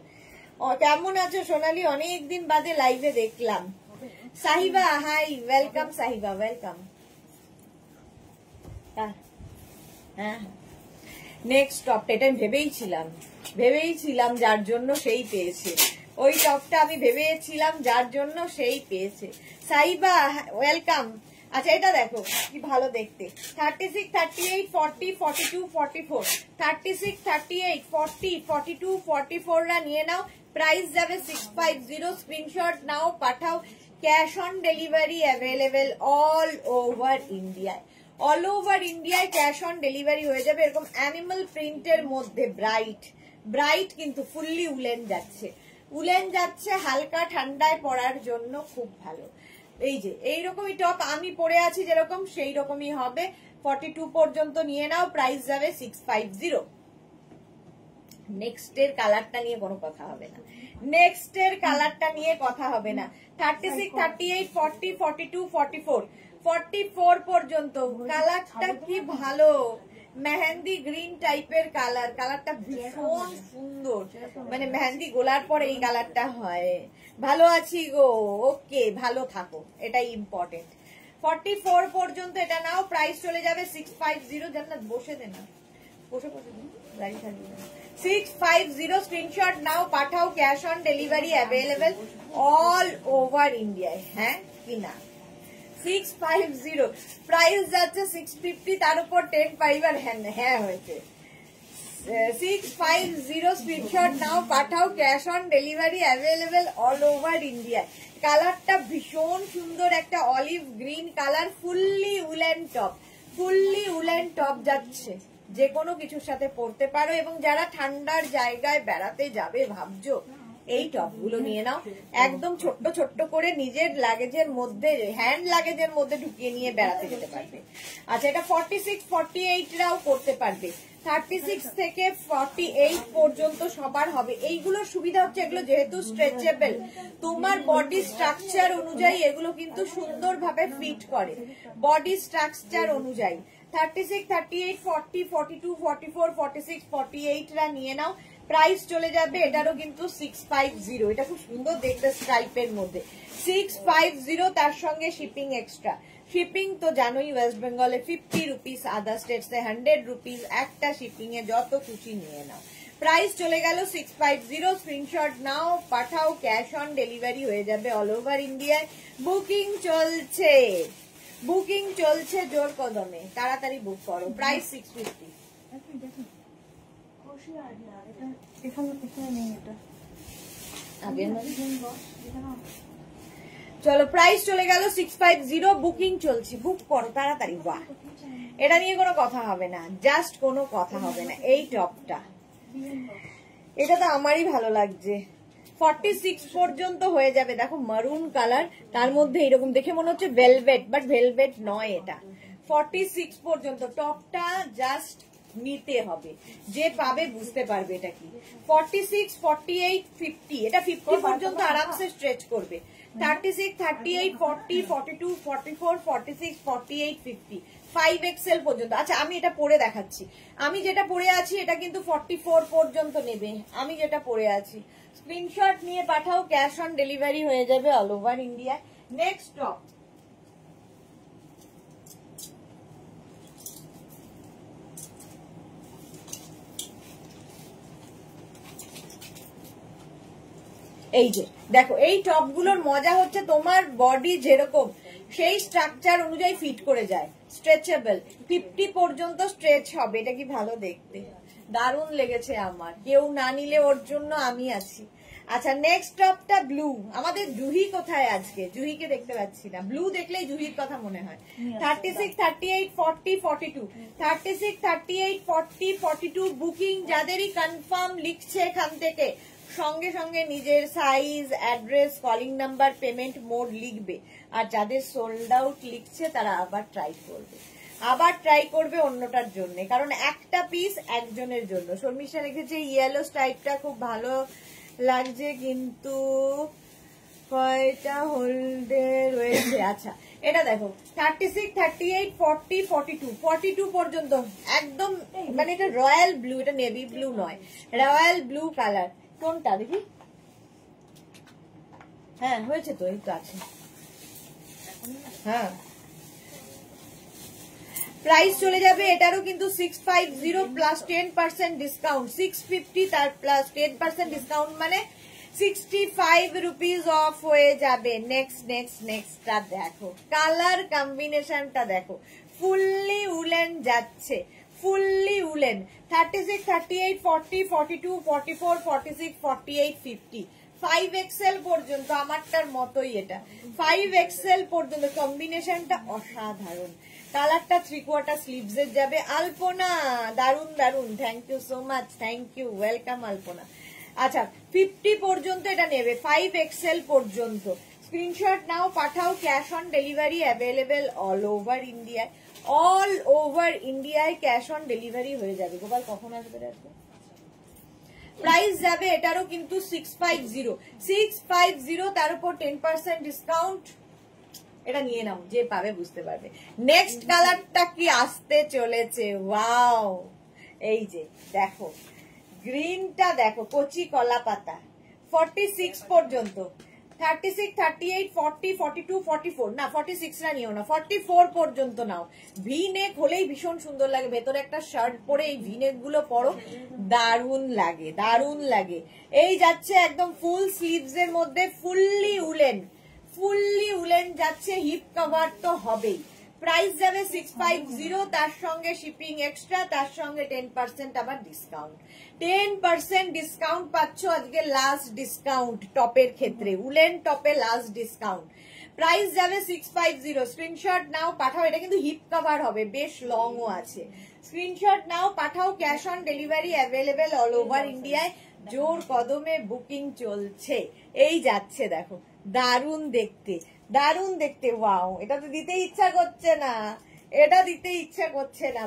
কেমন আছো সোনালী? অনেকদিন বাদে লাইভে দেখলাম। Sahiba, hi, welcome Sahiba, welcome. হ্যাঁ, নেক্সট টপটা এটা আমি ভেবেইছিলাম যার জন্য সেই পেয়েছে, ওই টপটা আমি ভেবেছিলাম যার জন্য সেই পেয়েছে। সাইবা, ওয়েলকাম। আচ্ছা, এটা দেখো কি ভালো দেখতে। 36, 38, 40, 42, 44, 36, 38, 40, 42, 44 রা নিয়ে নাও। প্রাইস যাবে 650, স্ক্রিনশট নাও, পাঠাও, cash on delivery available all over ইন্ডিয়ায়। অল ওভার ইন্ডিয়ায় ক্যাশ অন ডেলিভারি হয়ে যাবে। এরকম অ্যানিমাল প্রিন্টের মধ্যে ব্রাইট কিন্তু ফুললি উলেন যাচ্ছে, হালকা ঠান্ডায় পরার জন্য খুব ভালো। এই যে এইরকমই টপ আমি পরে আছি যেরকম, সেই রকমই হবে। 42 পর্যন্ত নিয়ে নাও, প্রাইস যাবে 650। নেক্সটের কালারটা নিয়ে কোনো কথা হবে না, 36, 38, 40, 42, 44, 44 পর্যন্ত। কালারটা কি ভালো, মেহেন্দি গ্রিন টাইপের কালারটা ভীষণ সুন্দর, মানে মেহেন্দি গোলার পরে এই কালারটা হয়। ভালো আছি গো, ওকে, ভালো থাকো, এটাই ইম্পর্টেন্ট। 44 পর্যন্ত এটা নাও, প্রাইস চলে যাবে 650। জান্নাত বসে দে না, বসে 650, স্ক্রিনশট নাও, পাঠাও, cash on delivery available all over ইন্ডিয়ায়। হ্যাঁ কি না, 650, প্রাইস যাচ্ছে 650, তার উপর 10 পাইবার। হ্যাঁ হয়েছে। 650, স্ক্রিনশট নাও, পাঠাও, cash on delivery available all over ইন্ডিয়ায়। কালারটা ভীষণ সুন্দর, একটা olive green colour, fully woollen top যাচ্ছে, যে কোনো কিছুর সাথে পরতে পারো। এবং যারা ঠান্ডার জায়গায় বেড়াতে যাবে ভাবছো, এই টপগুলো নিয়ে নাও, একদম ছোট্ট ছোট্ট করে নিজের লাগেজের মধ্যে, হ্যান্ড লাগেজের মধ্যে ঢুকিয়ে নিয়ে বেড়াতে যেতে পারবে। আচ্ছা, এটা 46, 48 রাও করতে পারবে। 36 থেকে 48 পর্যন্ত সবার হবে। এইগুলোর সুবিধা হচ্ছে, এগুলো যেহেতু স্ট্রেচেবল, তোমার বডি স্ট্রাকচার অনুযায়ী এগুলো কিন্তু সুন্দরভাবে ফিট করে, বডি স্ট্রাকচার অনুযায়ী। 36, 38, 40, 42, 44, 46, 48 রা নিয়ে নাও, প্রাইস চলে যাবে এটারও কিন্তু 650। এটা খুব সুন্দর দেখতে, স্ট্রাইপের মধ্যে 650, তার সঙ্গে শিপিং এক্সট্রা। শিপিং তো জানোই, ওয়েস্ট বেঙ্গলে 50 রুপিস, আদার স্টেটসে 100 রুপিস, একটা শিপিং এ যত খুশি নিয়ে নাও। প্রাইস চলে গেল 650, স্ক্রিনশট নাও, পাঠাও, ক্যাশ অন ডেলিভারি হয়ে যাবে অল ওভার ইন্ডিয়ায়। বুকিং চলছে জোর কদমে, তাড়াতাড়ি বুক করো। প্রাইস 650। চলো, প্রাইস চলে গেল 650, বুকিং চলছে, বুক করো তাড়াতাড়ি। বাহ, এটা নিয়ে কোনো কথা হবে না, জাস্ট কোনো কথা হবে না। এই টপটা, এটা তো আমারই ভালো লাগছে। 46 পর্যন্ত হয়ে যাবে। দেখো মারুন কালার, তার মধ্যে এরকম দেখে মনে হচ্ছে ভেলভেট, বাট ভেলভেট নয় এটা। 46 পর্যন্ত টপটা জাস্ট নিতে হবে, যে পাবে বুঝতে পারবে এটা কি। 46, 48, 50, এটা 50 পর্যন্ত আরামসে স্ট্রেচ করবে। 36, 38, 40, 42, 44, 46, 48, 50, 5XL পর্যন্ত। আচ্ছা আমি এটা পরে দেখাচ্ছি, আমি যেটা পরে আছি এটা কিন্তু 44 পর্যন্ত নেবে, আমি যেটা পরে আছি। স্ক্রিনশট নিয়ে পাঠাও, ক্যাশ অন ডেলিভারি হয়ে যাবে all over India. Next top, এই যে দেখো, এই টপ গুলোর মজা হচ্ছে তোমার বডি যেরকম সেই স্ট্রাকচার অনুযায়ী ফিট করে যায়, স্ট্রেচেবল, 50 পর্যন্ত স্ট্রেচ হবে। এটা কি ভালো দেখতে, দারুণ লেগেছে আমার, কেউ না নিলে ওর জন্য আমি আছি। আচ্ছা নেক্সট টপটা ব্লু, আমাদের জুহি কোথায় আজকে, জুহিকে দেখতে পাচ্ছি না, ব্লু দেখলেই জুহির কথা মনে হয়। 36, 38, 40, 42, 36, 38, 40, 42 বুকিং যাদেরই কনফার্ম লিখছে এখান থেকে সঙ্গে সঙ্গে নিজের size, address, calling number, payment mode লিখবে। আর যাদের সোল্ড আউট লিখছে তারা আবার ট্রাই করবে অন্যটার জন্য, কারণ একটা পিস একজনের জন্য। শর্মিষ্ঠা লিখেছে ইয়েলো স্ট্রাইপটা খুব ভালো লাগছে কিন্তু কয়টা হোল্ডে রয়েছে। আচ্ছা এটা দেখো 36, 38, 40, 42, 42 পর্যন্ত একদম, মানে এটা রয়্যাল ব্লু, এটা নেভি ব্লু নয়, রয়্যাল ব্লু কালার। কোনটা দেখি, হ্যাঁ হয়েছে তো, এই তো আছে। হ্যাঁ প্রাইস চলে যাবে এটারও কিন্তু 650 প্লাস 10% ডিসকাউন্ট, 650 তার প্লাস 10% ডিসকাউন্ট মানে 65 রুপিস অফ হয়ে যাবে। নেক্সটটা দেখো, কালার কম্বিনেশনটা দেখো, ফুললি উলেন যাচ্ছে, ফুললি উলেন। 36, 38, 40, 42, 44, 46, 48, 50, 5XL পর্যন্ত, আমারটার মতোই এটা 5XL পর্যন্ত। কম্বিনেশনটা অসাধারণ, কালারটা 3/4 স্লিভস এর যাবে। আলপনা দারুন দারুন, thank you so much, thank you, welcome Alpana. আচ্ছা 50 পর্যন্ত এটা নেবে, 5XL পর্যন্ত। স্ক্রিনশট নাও পাঠাও, cash on delivery available all over ইন্ডিয়ায়, অল ওভার ইন্ডিয়ায় ক্যাশ অন ডেলিভারি হয়ে যাবে। গোপাল কখন আসবে দেখো, প্রাইস যাবে এটারও কিন্তু 650, তার উপর 10% ডিসকাউন্ট। এটা নিয়ে নাও, যে পাবে বুঝতে পারবে। নেক্সট কালারটা কি আসতে চলেছে, ওয়াও, এই যে দেখো গ্রিনটা দেখো, কচি কলা পাতা, 46 পর্যন্ত। 36, 38, 40, 42, 44, না 46 না নিও না, 44 পর্যন্ত নাও। ভি নেক হলেই ভীষণ সুন্দর লাগে, ভেতরে একটা শার্ট পরে এই ভি নেক গুলো পরো, দারুণ লাগে, দারুণ লাগে। এই যাচ্ছে একদম ফুল স্লিভস এর মধ্যে, ফুললি উলেন যাচ্ছে, হিপ কভার তো হবেই। প্রাইস যাবে 650, তার সঙ্গে শিপিং এক্সট্রা, তার সঙ্গে 10% আবার ডিসকাউন্ট। 10% ডিসকাউন্ট পাচ্ছ আজকে, লাস্ট ডিসকাউন্ট টপের ক্ষেত্রে, উলেন টপে লাস্ট ডিসকাউন্ট। প্রাইস যাবে 650, স্ক্রিনশট নাও পাঠাও। এটা কিন্তু হিপ কভার হবে, বেশ লং ও আছে। স্ক্রিনশট নাও পাঠাও, cash on delivery available all over ইন্ডিয়ায়, জোর কদমে বুকিং চলছে। এই যাচ্ছে দেখো, দারুণ দেখতে, দারুণ দেখতে, ওয়াও। এটা তো দিতে ইচ্ছা করছে না, এটা দিতে ইচ্ছা করছে না।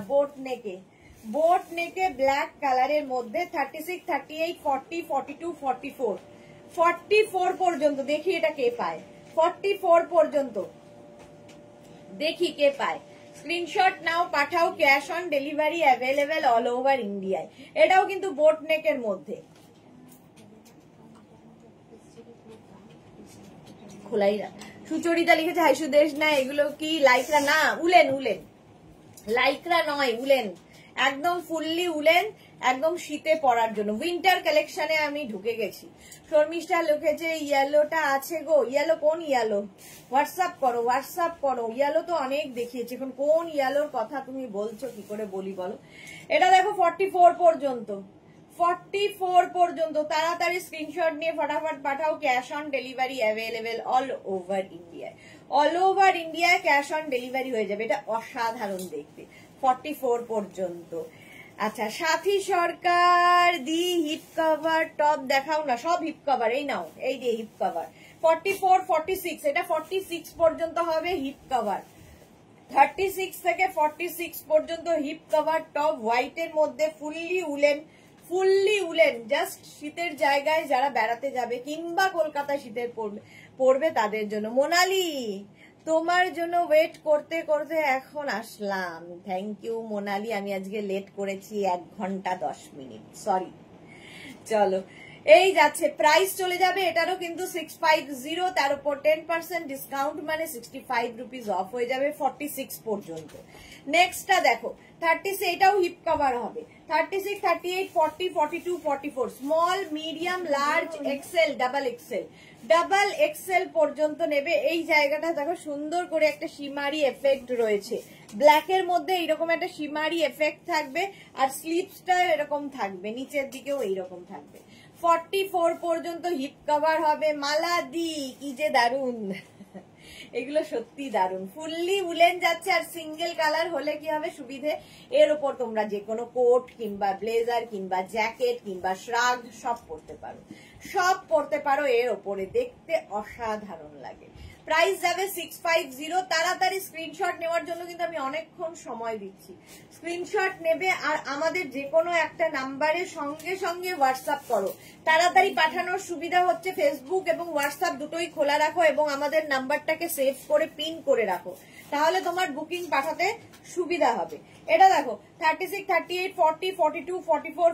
বোট নেকে ব্ল্যাক কালারের মধ্যে 36, 38, 40, 42, 44, 44 পর্যন্ত। দেখি এটা কে পায়, 44 পর্যন্ত দেখি কে পায়। স্ক্রিনশট নাও পাঠাও, cash on delivery available all over ইন্ডিয়ায়। এটাও কিন্তু বোট নেকের মধ্যে, খোলাই না। সুচরিতা লিখেছে হাই সুদেশ, না এগুলো কি লাইকরা, না উলেন, লাইকরা নয়, উলেন, একদম ফুললি উলেন, একদম শীতে পরার জন্য। উইন্টার কালেকশনে আমি ঢুকে গেছি। শর্মিষ্ঠা লিখেছে ইয়েলোটা আছে গো, ইয়েলো কোন ইয়েলো, হোয়াটসঅ্যাপ করো, ইয়েলো তো অনেক দেখিয়েছে, এখন কোন ইয়েলোর কথা তুমি বলছো, কি করে বলি বলো। এটা দেখো 44 পর্যন্ত, 44 পর্যন্ত। তাড়াতাড়ি স্ক্রিনশট নিয়ে ফটাফট পাঠাও, cash on delivery available all over ইন্ডিয়ায় ক্যাশ অন ডেলিভারি হয়ে যাবে। এটা অসাধারণ দেখতে, 44 পর্যন্ত। আচ্ছা Sathi Sarkar the hip cover top দেখাও না, সব হিপ কভার, এই নাও, এই যে হিপ কভার 44, 46, এটা 46 পর্যন্ত হবে হিপ কভার। 36 থেকে 46 পর্যন্ত হিপ কভার টপ হোয়াইটের মধ্যে ফুললি উলেন জাস্ট শীতের জায়গায় যারা বেড়াতে যাবে কিংবা কলকাতায় শীতের পড়বে তাদের জন্য। মোনালি, তোমার জন্য ওয়েট করতে করতে এখন আসলাম। থ্যাংক ইউ মোনালি, আমি আজকে লেট করেছি 1 ঘন্টা 10 মিনিট, সরি। চলো এই যাচ্ছে, প্রাইস চলে যাবে এটারও কিন্তু 650, তার উপর 10% ডিসকাউন্ট মানে 65 রুপিস অফ হয়ে যাবে 46 পর্যন্ত। নেক্সটটা দেখো 36, এটাও হিপ কভার হবে। 36, 38, 40, 42, 44, small, medium, large, XL, double XL পর্যন্ত নেবে। এই জায়গাটা দেখো সুন্দর করে একটা শিমারি এফেক্ট রয়েছে, ব্ল্যাকের মধ্যে এইরকম একটা শিমারি এফেক্ট থাকবে, আর স্লিপসটা এরকম থাকবে, নিচের দিকেও এইরকম থাকবে। 44 পর্যন্ত হিপ কভার হবে। মালাদি, কি যে দারুন, এগুলো সত্যি দারুন, ফুললি উলেন যাচ্ছে। আর সিঙ্গেল কালার হলে কি হবে সুবিধে, এর উপর তোমরা যে কোনো কোট কিংবা ব্লেজার কিংবা জ্যাকেট কিংবা শ্রাগ সব পরতে পারো এর ওপরে, দেখতে অসাধারণ লাগে। প্রাইস যাবে 650। তাড়াতাড়ি স্ক্রিনশট নেওয়ার জন্য কিন্তু আমি অনেকক্ষণ সময় দিচ্ছি, স্ক্রিনশট নেবে আর আমাদের যে কোনো একটা নাম্বারে সঙ্গে সঙ্গে হোয়াটসঅ্যাপ করো। তাড়াতাড়ি পাঠানোর সুবিধা হচ্ছে ফেসবুক এবং হোয়াটসঅ্যাপ দুটোই খোলা রাখো এবং আমাদের নাম্বারটাকে সেভ করে পিন করে রাখো, তাহলে তোমার বুকিং পাঠাতে সুবিধা হবে। এটা দেখো 36, 38, 40, 42, 44,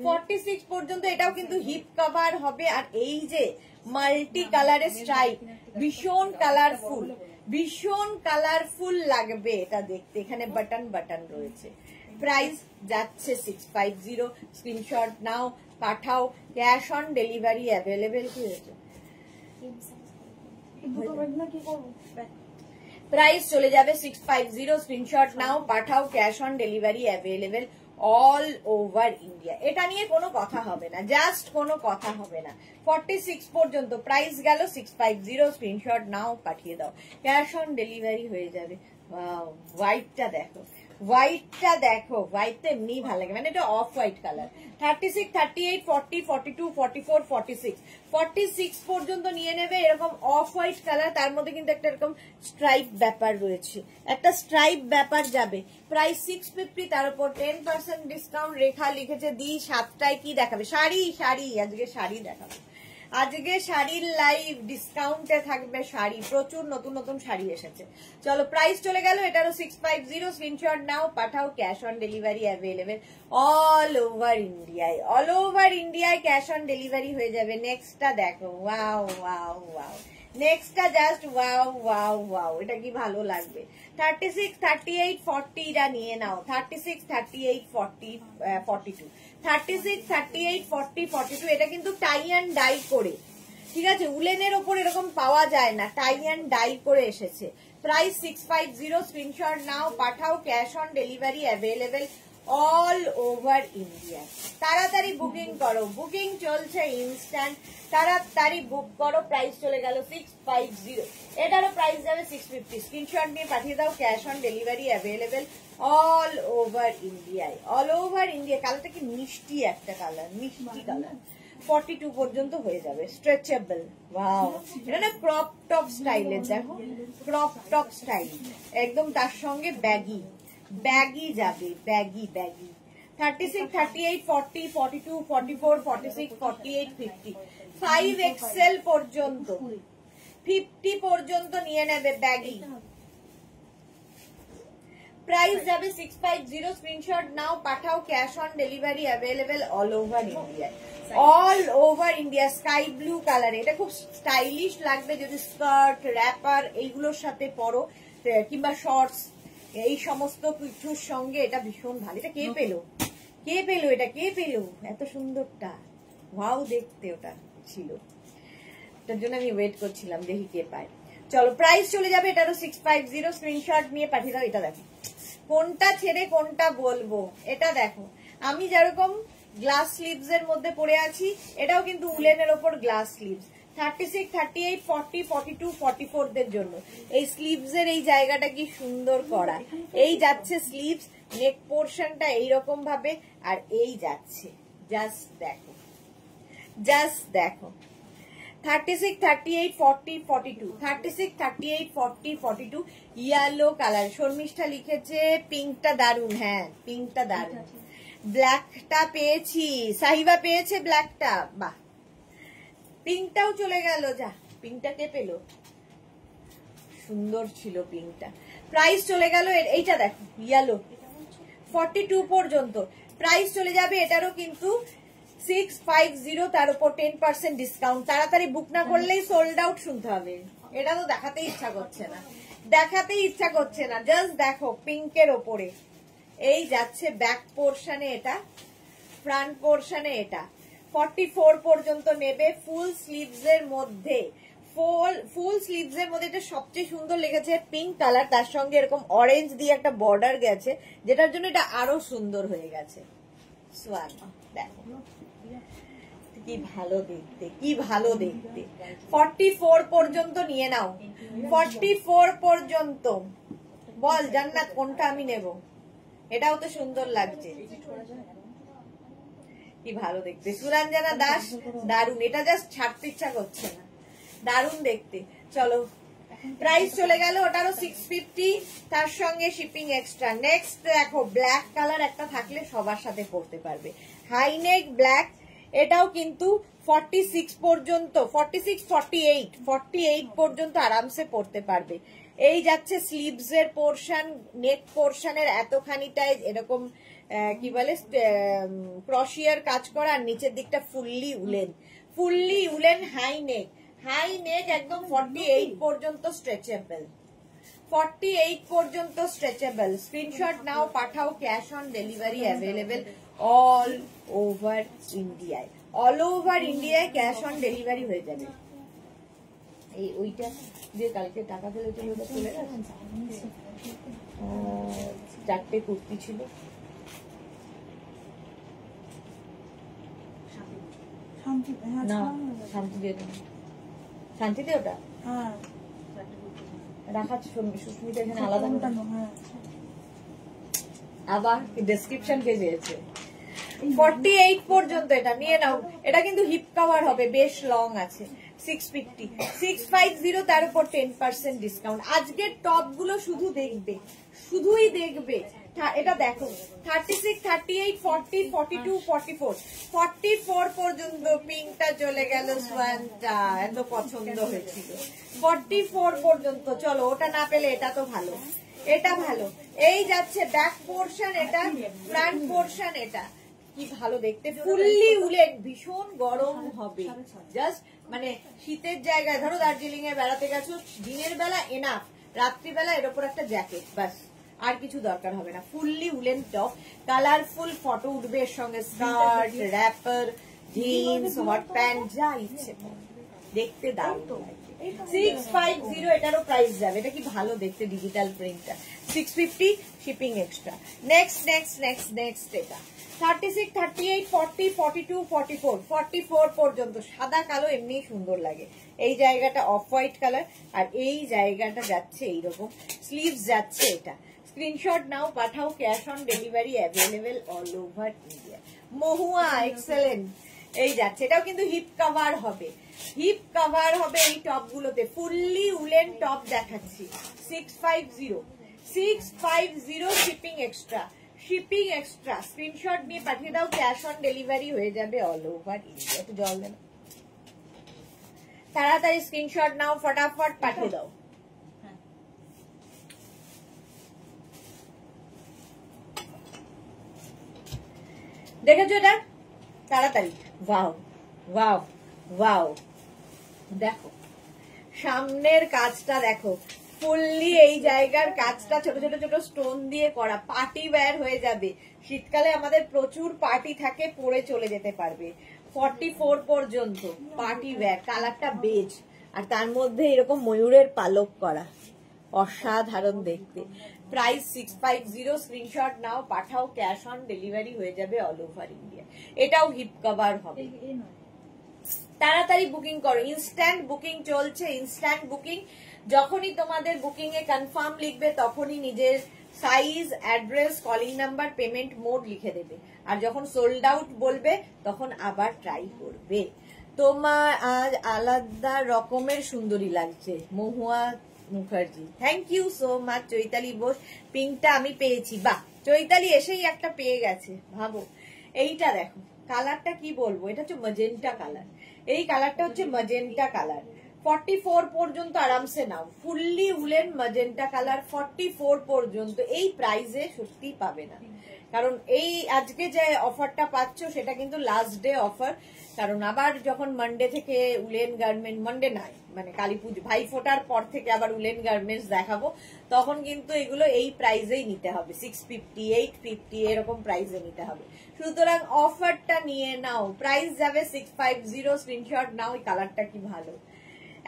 46 পর্যন্ত এটাও কিন্তু হিপ কভার হবে। আর এই যে মাল্টি কালারের স্ট্রাইপ, ভীষণ কালারফুল লাগবে এটা দেখতে। এখানে বাটন রয়েছে। প্রাইস যাচ্ছে 650, স্ক্রিনশট নাও, পাঠাও, ক্যাশ অন ডেলিভারি অ্যাভেলেবেল। কি হয়েছে, প্রাইস চলে যাবে 650, স্ক্রিনশট নাও, পাঠাও, cash on delivery available all over India. এটা নিয়ে কোনো কথা হবে না, জাস্ট কোনো কথা হবে না। 46 পর্যন্ত প্রাইস গেল 650, স্ক্রিনশট নাও, পাঠিয়ে দাও, ক্যাশ অন ডেলিভারি হয়ে যাবে। হোয়াইটটা দেখো, হোয়াইটটা এমনি ভালো লাগে, মানে এটা অফ হোয়াইট কালার। 36, 38, 40, 42, 44, 46 পর্যন্ত নিয়ে নেবে। এরকম অফ হোয়াইট কালার, তার মধ্যে কিন্তু একটা এরকম স্ট্রাইপ ব্যাপার রয়েছে, একটা স্ট্রাইপ ব্যাপার যাবে। প্রাইস 650, তার উপর 10% ডিসকাউন্ট। রেখা লিখেছে দি 7টায় কি দেখাবে, শাড়ি। আজকে শাড়ি দেখাবো, আজকে শাড়ির লাইভ ডিসকাউন্টে থাকবে শাড়ি, প্রচুর নতুন শাড়ি এসেছে। চলো প্রাইস চলে গেল এটারও 650, স্ক্রিনশট নাও, পাঠাও, cash on delivery available all over ইন্ডিয়ায় ক্যাশ অন ডেলিভারি হয়ে যাবে। নেক্সটটা দেখো, ওয়াও, নেক্সটটা জাস্ট ওয়াও, এটা কি ভালো লাগবে। 36, 38, 40 টা নিয়ে নাও। 36, 38, 40, 42, 36, 38, 40, 42। এটা কিন্তু টাই অ্যান্ড ডাই করে, ঠিক আছে, উলেনের ওপর এরকম পাওয়া যায় না, টাই অ্যান্ড ডাই করে এসেছে। প্রাইস 650, স্ক্রিনশট নাও, পাঠাও, cash on delivery available all over India. তাড়াতাড়ি বুকিং করো, বুকিং চলছে ইনস্ট্যান্ট, তাড়াতাড়ি বুক করো। প্রাইস চলে গেল 650, এটারও প্রাইস যাবে 650, স্ক্রিনশট নিয়ে পাঠিয়ে দাও, cash on delivery available all over India. কালারটা কি মিষ্টি একটা কালার, মিষ্টি কালার। 42 পর্যন্ত হয়ে যাবে, স্ট্রেচেবল। ওয়াও, এটা না ক্রপ টপ স্টাইলের, দেখো ক্রপ টপ স্টাইল একদম, তার সঙ্গে ব্যাগি যাবে, ব্যাগি। 36, 38, 40, 42, 44, 46, 48, 50, 5XL পর্যন্ত, 50 পর্যন্ত নিয়ে নেবে ব্যাগি। প্রাইস যাবে 650, স্ক্রিনশট নাও, পাঠাও, cash on delivery available all over India. Sky blue colour, এটা খুব স্টাইলিশ লাগবে যদি স্কার্ট, র্যাপার এইগুলোর সাথে পরো কিংবা শর্টস, এই সমস্ত কিছুর সঙ্গে এটা ভীষণ ভালো। এটা কে পেলো এত সুন্দরটা, ওয়াও দেখতে ওটা ছিল, তার জন্য আমি ওয়েট করছিলাম দেখি কে পায়। চলো প্রাইস চলে যাবে এটারও 650, স্ক্রিনশট নিয়ে পাঠিয়ে দাও। এটা দেখো, কোনটা ছেড়ে কোনটা বলবো, এটা দেখো, আমি যেরকম গ্লাস স্লিভস এর মধ্যে পরে আছি, এটাও কিন্তু উলেনের ওপর গ্লাস স্লিভস। 36, 38, 40, 42, 44 দের জন্য এই স্লিভস এর এই জায়গাটা কি সুন্দর করা, এই যাচ্ছে স্লিভস, নেক পোর্শনটা এইরকম ভাবে, আর এই যাচ্ছে, জাস্ট দেখো 36, 38, 40, 42, 36, 38, 40, 42, ইয়েলো কালার। শর্মিষ্ঠা লিখেছে পিঙ্কটা দারুন। হ্যাঁ, পিঙ্কটা দারুন। ব্ল্যাকটা পেয়েছি, সাহিবা পেয়েছে ব্ল্যাকটা। বাহ, পিঙ্কটাও চলে গেল। যা, পিঙ্কটা কে পেলো? সুন্দর ছিল পিঙ্কটা। প্রাইস চলে গেল। এইটা দেখো, ইয়েলো 42 পর্যন্ত প্রাইস চলে যাবে। এটারও কিন্তু 650, তার উপর 10% ডিসকাউন্ট। তাড়াতাড়ি বুক না করলেই সোল্ড আউট শুনতে হবে। এটা তো দেখাতে ইচ্ছা করছে না, দেখাতেই ইচ্ছা করছে না। জাস্ট দেখো পিঙ্কের ওপরে এই যাচ্ছে ব্যাক পোর্শনে, এটা ফ্রন্ট পোর্শনে। এটা 44 পর্যন্ত নেবে। ফুল স্লিভস এর মধ্যে, ফুল স্লিভস এর মধ্যে এটা সবচেয়ে সুন্দর লেগেছে পিঙ্ক কালার, তার সঙ্গে এরকম অরেঞ্জ দিয়ে একটা বর্ডার গেছে, যেটার জন্য এটা আরো সুন্দর হয়ে গেছে। সোয়ান দেখো কি ভালো দেখতে, কি ভালো দেখতে। 44 পর্যন্ত নিয়ে নাও, 44 পর্যন্ত। বল জান্নাত কোনটা আমি নেব? এটাও তো সুন্দর লাগছে, কি ভালো দেখতে। সুরঞ্জনা দাস দারুন, এটা জাস্ট ছাড়তে ইচ্ছা করছে না, দারুন দেখতে। চলো, প্রাইস চলে গেল ওটারও 650, তার সঙ্গে শিপিং এক্সট্রা। নেক্সট দেখো ব্ল্যাক কালার একটা থাকলে সবার সাথে পরতে পারবে, হাইনেক ব্ল্যাক। এটাও কিন্তু 46 পর্যন্ত, 46, 48 পর্যন্ত আরামসে পরতে পারবে। এই যাচ্ছে স্লিভস এর পোর্শন, নেক পোর্শনের এতখানিটাই এরকম কি বলে ক্রশিয়ার কাজ করা, আর নিচের দিকটা fully woollen high neck. High neck একদম 48 পর্যন্ত স্ট্রেচেবল, 48 পর্যন্ত স্ট্রেচেবল। স্ক্রিনশট নাও, পাঠাও। Cash on delivery available all over ইন্ডিয়ায়। অল ওভার ইন্ডিয়ায় ক্যাশ অন ডেলিভারি হয়ে যাবে। এই ওইটা যে কালকে টাকা ফেলে চলে গেছে, 4টে কুর্তি ছিল। না, শান্তিতে ওটা রাখা। সুস্মিতা এখানে আলাদা আবার ডেসক্রিপশন কে দিয়েছে। 48 পর্যন্ত এটা নিয়ে নাও। এটা কিন্তু হিপ কভার হবে, বেশ লং আছে। 650, 650, তার উপর 10% ডিসকাউন্ট। আজকের টপ গুলো শুধু দেখবে, শুধুই দেখবে। এটা দেখো 36, 38, 40, 42, 44, 44 পর্যন্ত পিঙ্কটা চলে গেল। সোয়ানটা এত পছন্দ হয়েছিল 44 পর্যন্ত। চলো, ওটা না পেলে এটা তো ভালো, এটা ভালো। এই যাচ্ছে ব্যাক পোর্শন, এটা ফ্রন্ট পোর্শন। এটা কি ভালো দেখতে, ফুললি উলেন, ভীষণ গরম হবে। জাস্ট মানে শীতের জায়গায়, ধরো দার্জিলিং এ বেড়াতে গেছো, দিনের বেলা এনাফ, রাত্রিবেলা এর উপর একটা জ্যাকেট, বাস, আর কিছু দরকার হবে না। Fully woollen top, colourful photo উঠবে এর সঙ্গে, skirt, wrapper, jeans, hot pant, যা ইচ্ছে দেখতে দারুণ লাগবে। 650 এটারও প্রাইস যাবে। এটা কি ভালো দেখতে, ডিজিটাল প্রিন্টটা। 650 শিপিং এক্সট্রা। নেক্সট এটা 36, 38, 40, 42, 44, 44 পর্যন্ত। সাদা কালো এমনি সুন্দর লাগে। এই জায়গাটা অফ হোয়াইট কালার, আর এই জায়গাটা যাচ্ছে এইরকম, স্লিভস যাচ্ছে এটা। স্ক্রিনশট নাও, পাঠাও। Cash on delivery available all over India. Mahua excellent. এই যাচ্ছে, এটাও কিন্তু হিপ কভার হবে, হিপ কভার হবে এই টপ গুলোতে। ফুললি উলেন টপ দেখাচ্ছি। 650 shipping extra, shipping extra. Screenshot নিয়ে পাঠিয়ে দাও, ক্যাশ অন ডেলিভারি হয়ে যাবে অল ওভার ইন্ডিয়া। একটু জল দেন, তাড়াতাড়ি স্ক্রিনশট নাও, ফটাফট পাঠিয়ে দাও। দেখেছো এটা, তাড়াতাড়ি। ওয়াও ওয়াও ওয়াও, দেখো সামনের কাজটা দেখো, ফুললি এই জায়গার কাজটা ছোট ছোট ছোট স্টোন দিয়ে করা, পার্টি ওয়্যার হয়ে যাবে। শীতকালে আমাদের প্রচুর পার্টি থাকে, পরে চলে যেতে পারবে। 44 পর্যন্ত পার্টি ওয়্যার, কালারটা বেজ, আর তার মধ্যে এরকম ময়ূরের পালক করা, অসাধারণ দেখতে। প্রাইস 650। স্ক্রিনশট নাও, পাঠাও। ক্যাশ অন ডেলিভারি হয়ে যাবে অল ওভার ইন্ডিয়া। এটাও হিপ কভার হবে। তাড়াতাড়ি বুকিং করো, ইনস্ট্যান্ট বুকিং চলছে, ইনস্ট্যান্ট বুকিং। যখনই তোমাদের বুকিং এ কনফার্ম লিখবে, তখনই নিজের size, address, calling number, payment mode লিখে দেবে। আর যখন সোল্ড আউট বলবে, তখন আবার ট্রাই করবে। তোমার আজ আলাদা রকমের সুন্দরী লাগছে, Mahua Mukherjee. Thank you so much. Chaitali Bose, পিঙ্কটা আমি পেয়েছি। বাহ, চৈতালি এসেই একটা পেয়ে গেছে, ভাবো। এইটা দেখো, কালারটা কি বলবো, এটা হচ্ছে ম্যাজেন্টা কালার। এই কালারটা হচ্ছে ম্যাজেন্টা কালার। 44 পর্যন্ত আরামসে নাও, ফুললি উলেন ম্যাজেন্টা কালার। 44 পর্যন্ত এই প্রাইসে সত্যি পাবে না, কারণ এই আজকে যে অফারটা পাচ্ছ সেটা কিন্তু লাস্ট ডে অফার। কারণ আবার যখন মানডে থেকে উলেন গার্মেন্ট, মানডে নয় মানে কালী পুজো, ভাই ফোটার পর থেকে আবার উলেন গার্মেন্টস দেখাবো, তখন কিন্তু এগুলো এই প্রাইসেই নিতে হবে, 650, 850 এরকম প্রাইসে নিতে হবে। সুতরাং অফারটা নিয়ে নাও, প্রাইস যাবে 650। স্ক্রিনশট নাও, এই কালারটা কি ভালো,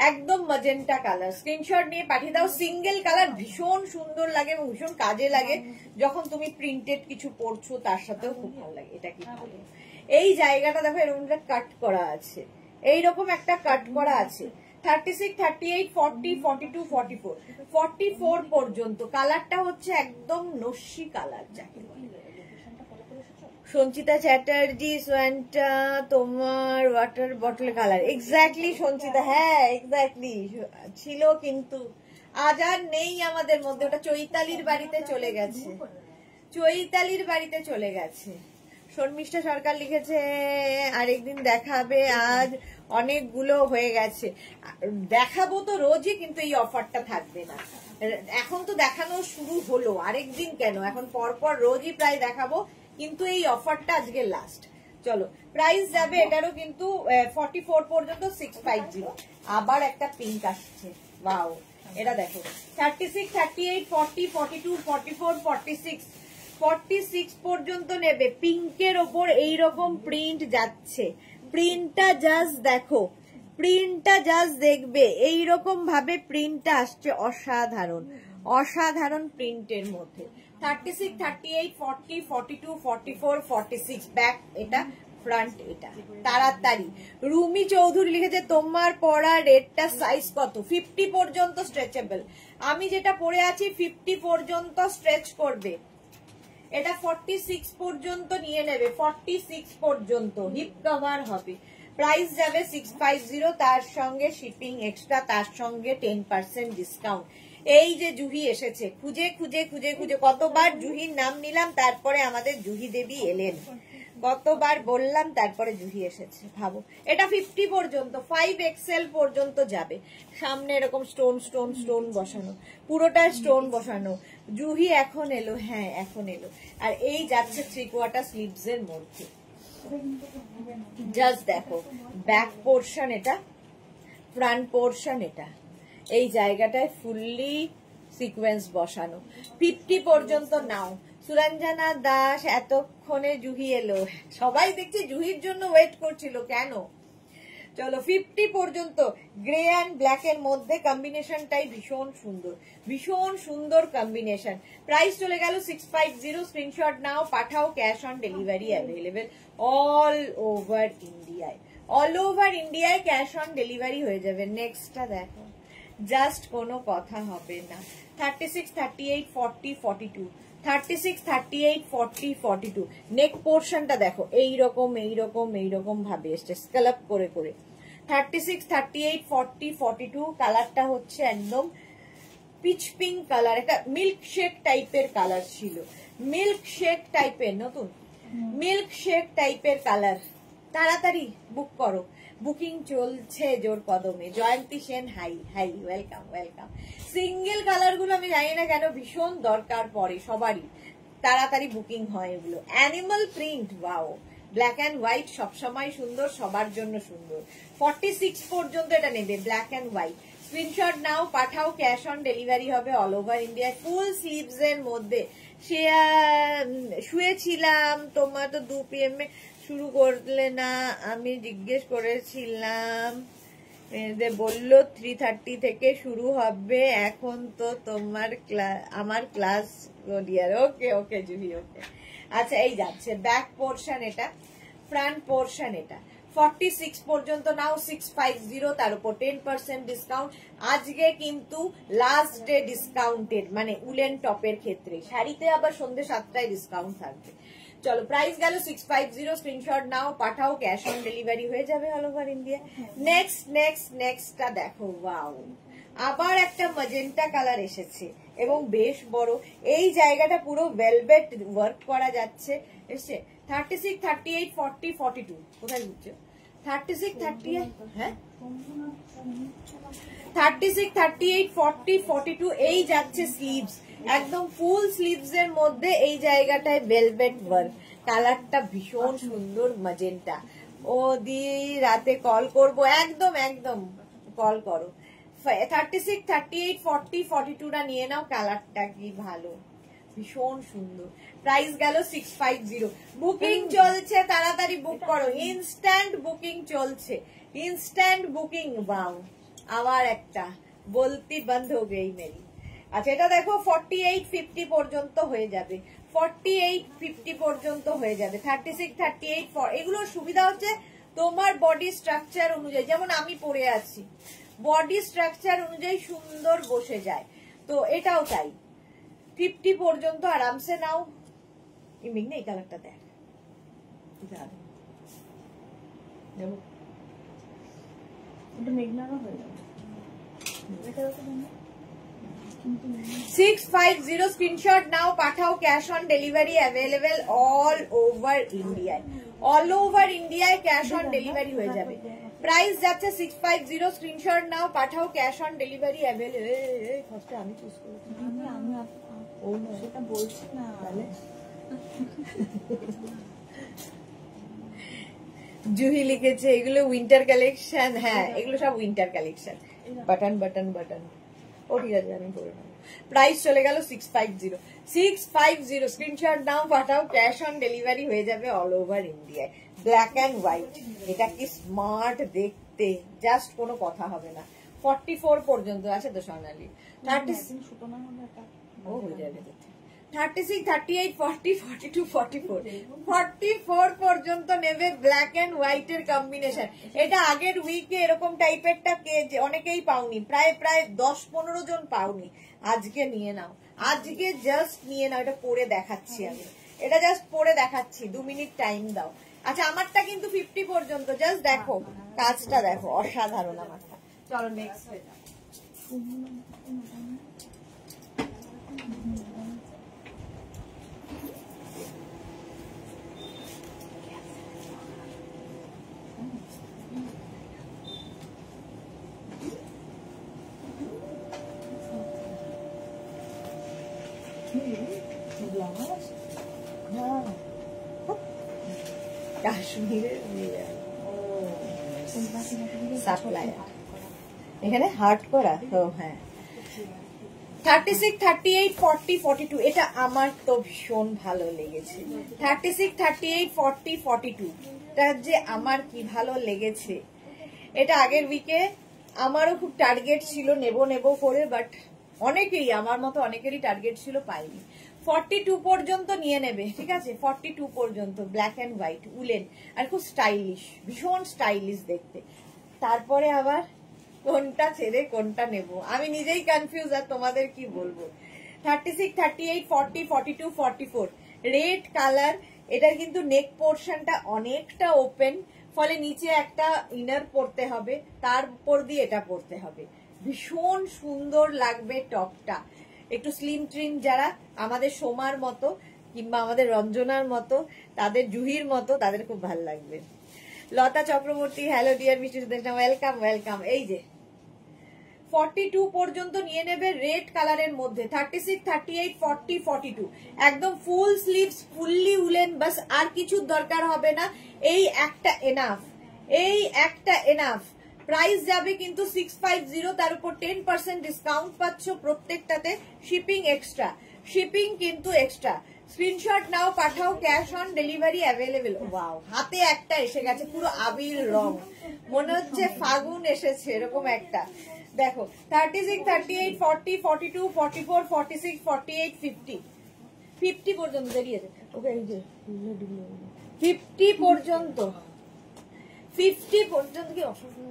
একদম ম্যাজেন্টা কালার। স্ক্রিনশট নিয়ে পাঠিয়ে দাও। সিঙ্গেল কালার ভীষণ সুন্দর লাগে এবং ভীষণ কাজে লাগে, যখন তুমি প্রিন্টেড কিছু পরছো তার সাথেও খুব ভালো লাগে। এটা কি ভালো, এই জায়গাটা দেখো এরকম কাট করা আছে, এইরকম একটা কাট করা আছে। 36, 38, 40, 42, 44, 44 পর্যন্ত কালারটা হচ্ছে একদম নস্যি কালার যাকে বলে। সঞ্চিতা চ্যাটার্জি, সোয়ানটা তোমার water bottle colour. Exactly Sanchita, হ্যাঁ এক্স্যাক্টলি ছিল, কিন্তু আজ আর নেই আমাদের মধ্যে। ওটা চৈতালির বাড়িতে চলে গেছে, চৈতালির বাড়িতে চলে গেছে। শর্মিষ্ঠা সরকার লিখেছে আরেকদিন দেখাবে, আজ অনেকগুলো হয়ে গেছে। দেখাবো তো রোজই, কিন্তু এই অফারটা থাকবে না। এখন তো দেখানো শুরু হলো, আরেকদিন কেন, এখন পরপর রোজই প্রায় দেখাবো, কিন্তু এই অফারটা আজকে লাস্ট। চলো, প্রাইস যাবে এটারও কিন্তু 44 পর্যন্ত 650। আবার একটা পিঙ্ক আসছে, ওয়াও, এটা দেখো। 36, 38, 40, 42, 44, 46, 46 পর্যন্ত নেবে। পিঙ্কের ওপর এইরকম প্রিন্ট যাচ্ছে, প্রিন্টটা জাস্ট দেখো, প্রিন্টটা জাস্ট দেখবে, এইরকম ভাবে প্রিন্টটা আসছে, অসাধারণ অসাধারণ প্রিন্টের মধ্যে। 36, 38, 40, 42, 44, 46 ব্যাক এটা, ফ্রন্ট এটা। তাড়াতাড়ি। রুমি চৌধুরী লিখেছে তোমার পরা রেডটা সাইজ কত? 50 পর্যন্ত স্ট্রেচেবল। আমি যেটা পরে আছি 50 পর্যন্ত স্ট্রেচ করবে। এটা 46 পর্যন্ত নিয়ে নেবে, 46 পর্যন্ত হিপ কভার হবে। প্রাইস যাবে 650, তার সঙ্গে শিপিং এক্সট্রা, তার সঙ্গে 10% ডিসকাউন্ট। এই যে জুহি এসেছে, খুঁজে খুঁজে খুঁজে খুঁজে কতবার জুহির নাম নিলাম, তারপরে আমাদের জুহি দেবী এলেন। কতবার বললাম, তারপরে জুহি এসেছে, ভাবো। এটা 50 পর্যন্ত, 5XL পর্যন্ত যাবে। সামনে এরকম স্টোন স্টোন স্টোন বসানো, পুরোটা স্টোন বসানো। জুহি এখন এলো, হ্যাঁ এখন এলো। আর এই যাচ্ছে 3/4 স্লিভস এর মধ্যে। জাস্ট দেখো, ব্যাক পোর্শন এটা, ফ্রন্ট পোর্শন এটা, এই জায়গাটায় ফুললি সিকোয়েন্স বসানো। 50 পর্যন্ত নাও। সুরঞ্জনা দাস, এতক্ষণে জুহি এলো। সবাই দেখছি জুহির জন্য ওয়েট করছিল, কেন? চলো 50 পর্যন্ত। গ্রে অ্যান্ড ব্ল্যাক এর মধ্যে কম্বিনেশনটাই ভীষণ সুন্দর, ভীষণ সুন্দর কম্বিনেশন। প্রাইস চলে গেল 650। স্ক্রিনশট নাও, পাঠাও, cash on delivery available all over ইন্ডিয়ায়। অল ওভার ইন্ডিয়ায় ক্যাশ অন ডেলিভারি হয়ে যাবে। নেক্সটটা দেখো, জাস্ট কোনো কথা হবে না। 36, 38, 40, 42, 36, 38, 40, 42। নেক পোর্শনটা দেখো, এইরকম এইরকম এইরকম ভাবে এসছে, স্কালপ করে করে। 36, 38, 40, 42 কালারটা হচ্ছে একদম পিচ পিঙ্ক কালার, একটা মিল্ক শেক টাইপের কালার ছিল, মিল্ক শেক টাইপের, নতুন মিল্ক শেক টাইপের কালার। তাড়াতাড়ি বুক করো, বুকিং চলছে জোর কদমে। Jayanti Sen, hi hi, welcome welcome. Single colour গুলো আমি জানি না কেন ভীষণ দরকার পড়ে সবারই, তাড়াতাড়ি বুকিং হয় এগুলো। Animal print, wow, black and white সবসময় সুন্দর, সবার জন্য সুন্দর। 46 পর্যন্ত এটা নেবে, ব্ল্যাক অ্যান্ড হোয়াইট। স্ক্রিনশট নাও, পাঠাও, ক্যাশ অন ডেলিভারি হবে all over India. Full sleeves এর মধ্যে। শুয়েছিলাম, তোমার তো 2 PM এ শুরু করলে না, আমি জিজ্ঞেস করেছিলাম, বললো 3:30 থেকে শুরু হবে। এখন তো তোমার আমার ক্লাস ডিয়ার। ওকে ওকে জুহি, ওকে। আচ্ছা, এই যাচ্ছে ব্যাক পোর্শন এটা, ফ্রন্ট পোর্শন এটা। 46 পর্যন্ত নাও 650, তার উপর 10% ডিসকাউন্ট। আজকে কিন্তু লাস্ট ডে ডিসকাউন্টেড, মানে উলেন টপের ক্ষেত্রে। শাড়িতে আবার সন্ধ্যে 7টায় ডিসকাউন্ট থাকবে। চলো, প্রাইস গেল 650, স্ক্রিনশট নাও, পাঠাও, ক্যাশ অন ডেলিভারি হয়ে যাবে অল ওভার ইন্ডিয়া। নেক্সটটা দেখো, ওয়াও, আবার একটা ম্যাজেন্টা কালার এসেছে এবং বেশ বড়। এই জায়গাটা পুরো ভেলভেট ওয়ার্ক করা যাচ্ছে, এসছে 36, 38, 40, 42। কোথায় বুঝছো? 36, 38, হ্যাঁ 36, 38, 40, 42 এই যাচ্ছে স্লিভস, একদম ফুল স্লিভস এর মধ্যে এই জায়গাটায় ভেলভেট ওয়ার্ক। কালারটা ভীষণ সুন্দর ম্যাজেন্টা। ও দি রাতে কল করব, একদম কল করো। 36, 38, 40, 42টা নিয়ে নাও। কালারটা কি ভালো, ভীষণ সুন্দর। প্রাইস গেল 650। বুকিং চলছে, তাড়াতাড়ি বুক করো, ইনস্ট্যান্ট বুকিং চলছে, ইনস্ট্যান্ট বুকিং। বাউ, আবার একটা বলতি বন্ধ হয়ে গেই মেরি। আচ্ছা, এটা দেখো 48, 50 পর্যন্ত হয়ে যাবে, 48, 50 পর্যন্ত হয়ে যাবে। 36, 38, এগুলোর সুবিধা হচ্ছে তোমার বডি স্ট্রাকচার অনুযায়ী, যেমন আমি পরে আছি, বডি স্ট্রাকচার অনুযায়ী সুন্দর বসে যায়, তো এটাও তাই। 50 পর্যন্ত আরামসে নাও। ইমিং না, এই কালারটা দেখ, 650 স্ক্রিনশট নাও, পাঠাও, cash on delivery available all over ইন্ডিয়ায়। অল ওভার ইন্ডিয়ায় ক্যাশ অন ডেলিভারি হয়ে যাবে। প্রাইস যাচ্ছে 650, স্ক্রিনশট নাও, পাঠাও, ক্যাশ অন ডেলিভারি অ্যাভেলেবেল। আমি চুজ করেছি, ও সেটা বলছি না, জুহি লিখেছে এগুলো উইন্টার কালেকশন। হ্যাঁ, এগুলো সব winter collection, button button button. ও ঠিক আছে, আমি বলে নেবো। প্রাইস চলে গেল 650, 650 স্ক্রিনশট নাও, পাঠাও, ক্যাশ অন ডেলিভারি হয়ে যাবে অল ওভার ইন্ডিয়ায়। ব্ল্যাক অ্যান্ড হোয়াইট, এটা কি স্মার্ট দেখতে, জাস্ট কোনো কথা হবে না। 44 পর্যন্ত আছে তো সোনালি। 36, 38, 40, 42, 44 পর্যন্ত নেবে ব্ল্যাক এন্ড হোয়াইট এর কম্বিনেশন। এটা আগের উইকে এরকম টাইপেরটা অনেকেই পাওনি, প্রায় 10-15 জন পাওনি। আজকে নিয়ে নাও, আজকে জাস্ট নিয়ে নাও। এটা পরে দেখাচ্ছি আমি, এটা জাস্ট পরে দেখাচ্ছি, 2 মিনিট টাইম দাও। আচ্ছা, আমারটা কিন্তু 50 পর্যন্ত, জাস্ট দেখো কাজটা, দেখো অসাধারণ আমারটা। চলো নেক্সট। কাশ্মীরের এখানে হার্ট করা তো, হ্যাঁ। 36, 38, 40, 42 এটা আমার তো ভীষণ ভালো লেগেছে। 36, 38, 40, 42 এটা যে আমার কি ভালো লেগেছে। এটা আগের উইকে আমারও খুব টার্গেট ছিল নেব করে, বাট অনেকেই আমার মতো অনেকেরই টার্গেট ছিল, পাইনি। 42 পর্যন্ত নিয়ে নেবে, ঠিক আছে? 42 পর্যন্ত ব্ল্যাক এন্ড হোয়াইট উলেন, আর খুব স্টাইলিশ, ভীষণ স্টাইলিশ দেখতে। তারপরে আবার কোনটা ছেড়ে কোনটা নেব আমি নিজেই কনফিউজ, আর তোমাদের কি বলবো। 36, 38, 40, 42, 44 রেড কালার। এটার কিন্তু নেক পোর্শনটা অনেকটা ওপেন, ফলে নিচে একটা ইনার পরতে হবে, তার উপর দিয়ে এটা পরতে হবে। ভীষণ সুন্দর লাগবে টপটা। একটু স্লিম ট্রিম যারা, আমাদের সোমার মতো কিংবা আমাদের রঞ্জনার মতো, তাদের জুহির মতো, তাদের খুব ভালো লাগবে। লতা চক্রবর্তী, হ্যালো ডিয়ার মিষ্টি, ওয়েলকাম ওয়েলকাম। এই যে 42 পর্যন্ত নিয়ে নেবে রেড কালারের মধ্যে। 36, 38, 40, 42 একদম ফুল স্লিভস, ফুললি উলেন, বাস আর কিছুর দরকার হবে না। এই একটা এনাফ, এই একটা এনাফ। প্রাইস যাবে কিন্তু 650, তার উপর 10% ডিসকাউন্ট পাচ্ছ প্রত্যেকটাতে। শিপিং এক্সট্রা, শিপিং কিন্তু এক্সট্রা। স্ক্রিনশট নাও, পাঠাও, cash on delivery available. Wow, হাতে একটা এসে গেছে, পুরো আবির রং, মনে হচ্ছে ফাগুন এসেছে, এরকম একটা। দেখো 36, 38, 40, 42, 44, 46, 48, 50 50 পর্যন্ত দাঁড়িয়েছে। ওকে, এই যে 50 পর্যন্ত, 50 পর্যন্ত কি অসুবিধা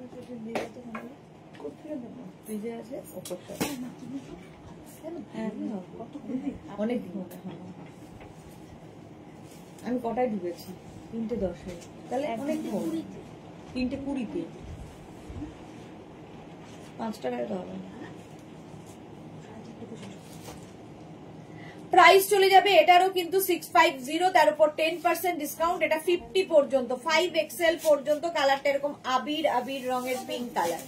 আছে অনেক আমি কটায় ঢুকেছি 3:10 তাহলে অনেক 3:20 5 টাকায় তো হবে। প্রাইস চলে যাবে এটারও কিন্তু 650, তার উপর 10% ডিসকাউন্ট। এটা 50 পর্যন্ত, 5XL পর্যন্ত। কালারটা এরকম আবির আবির রঙের পিঙ্ক কালার।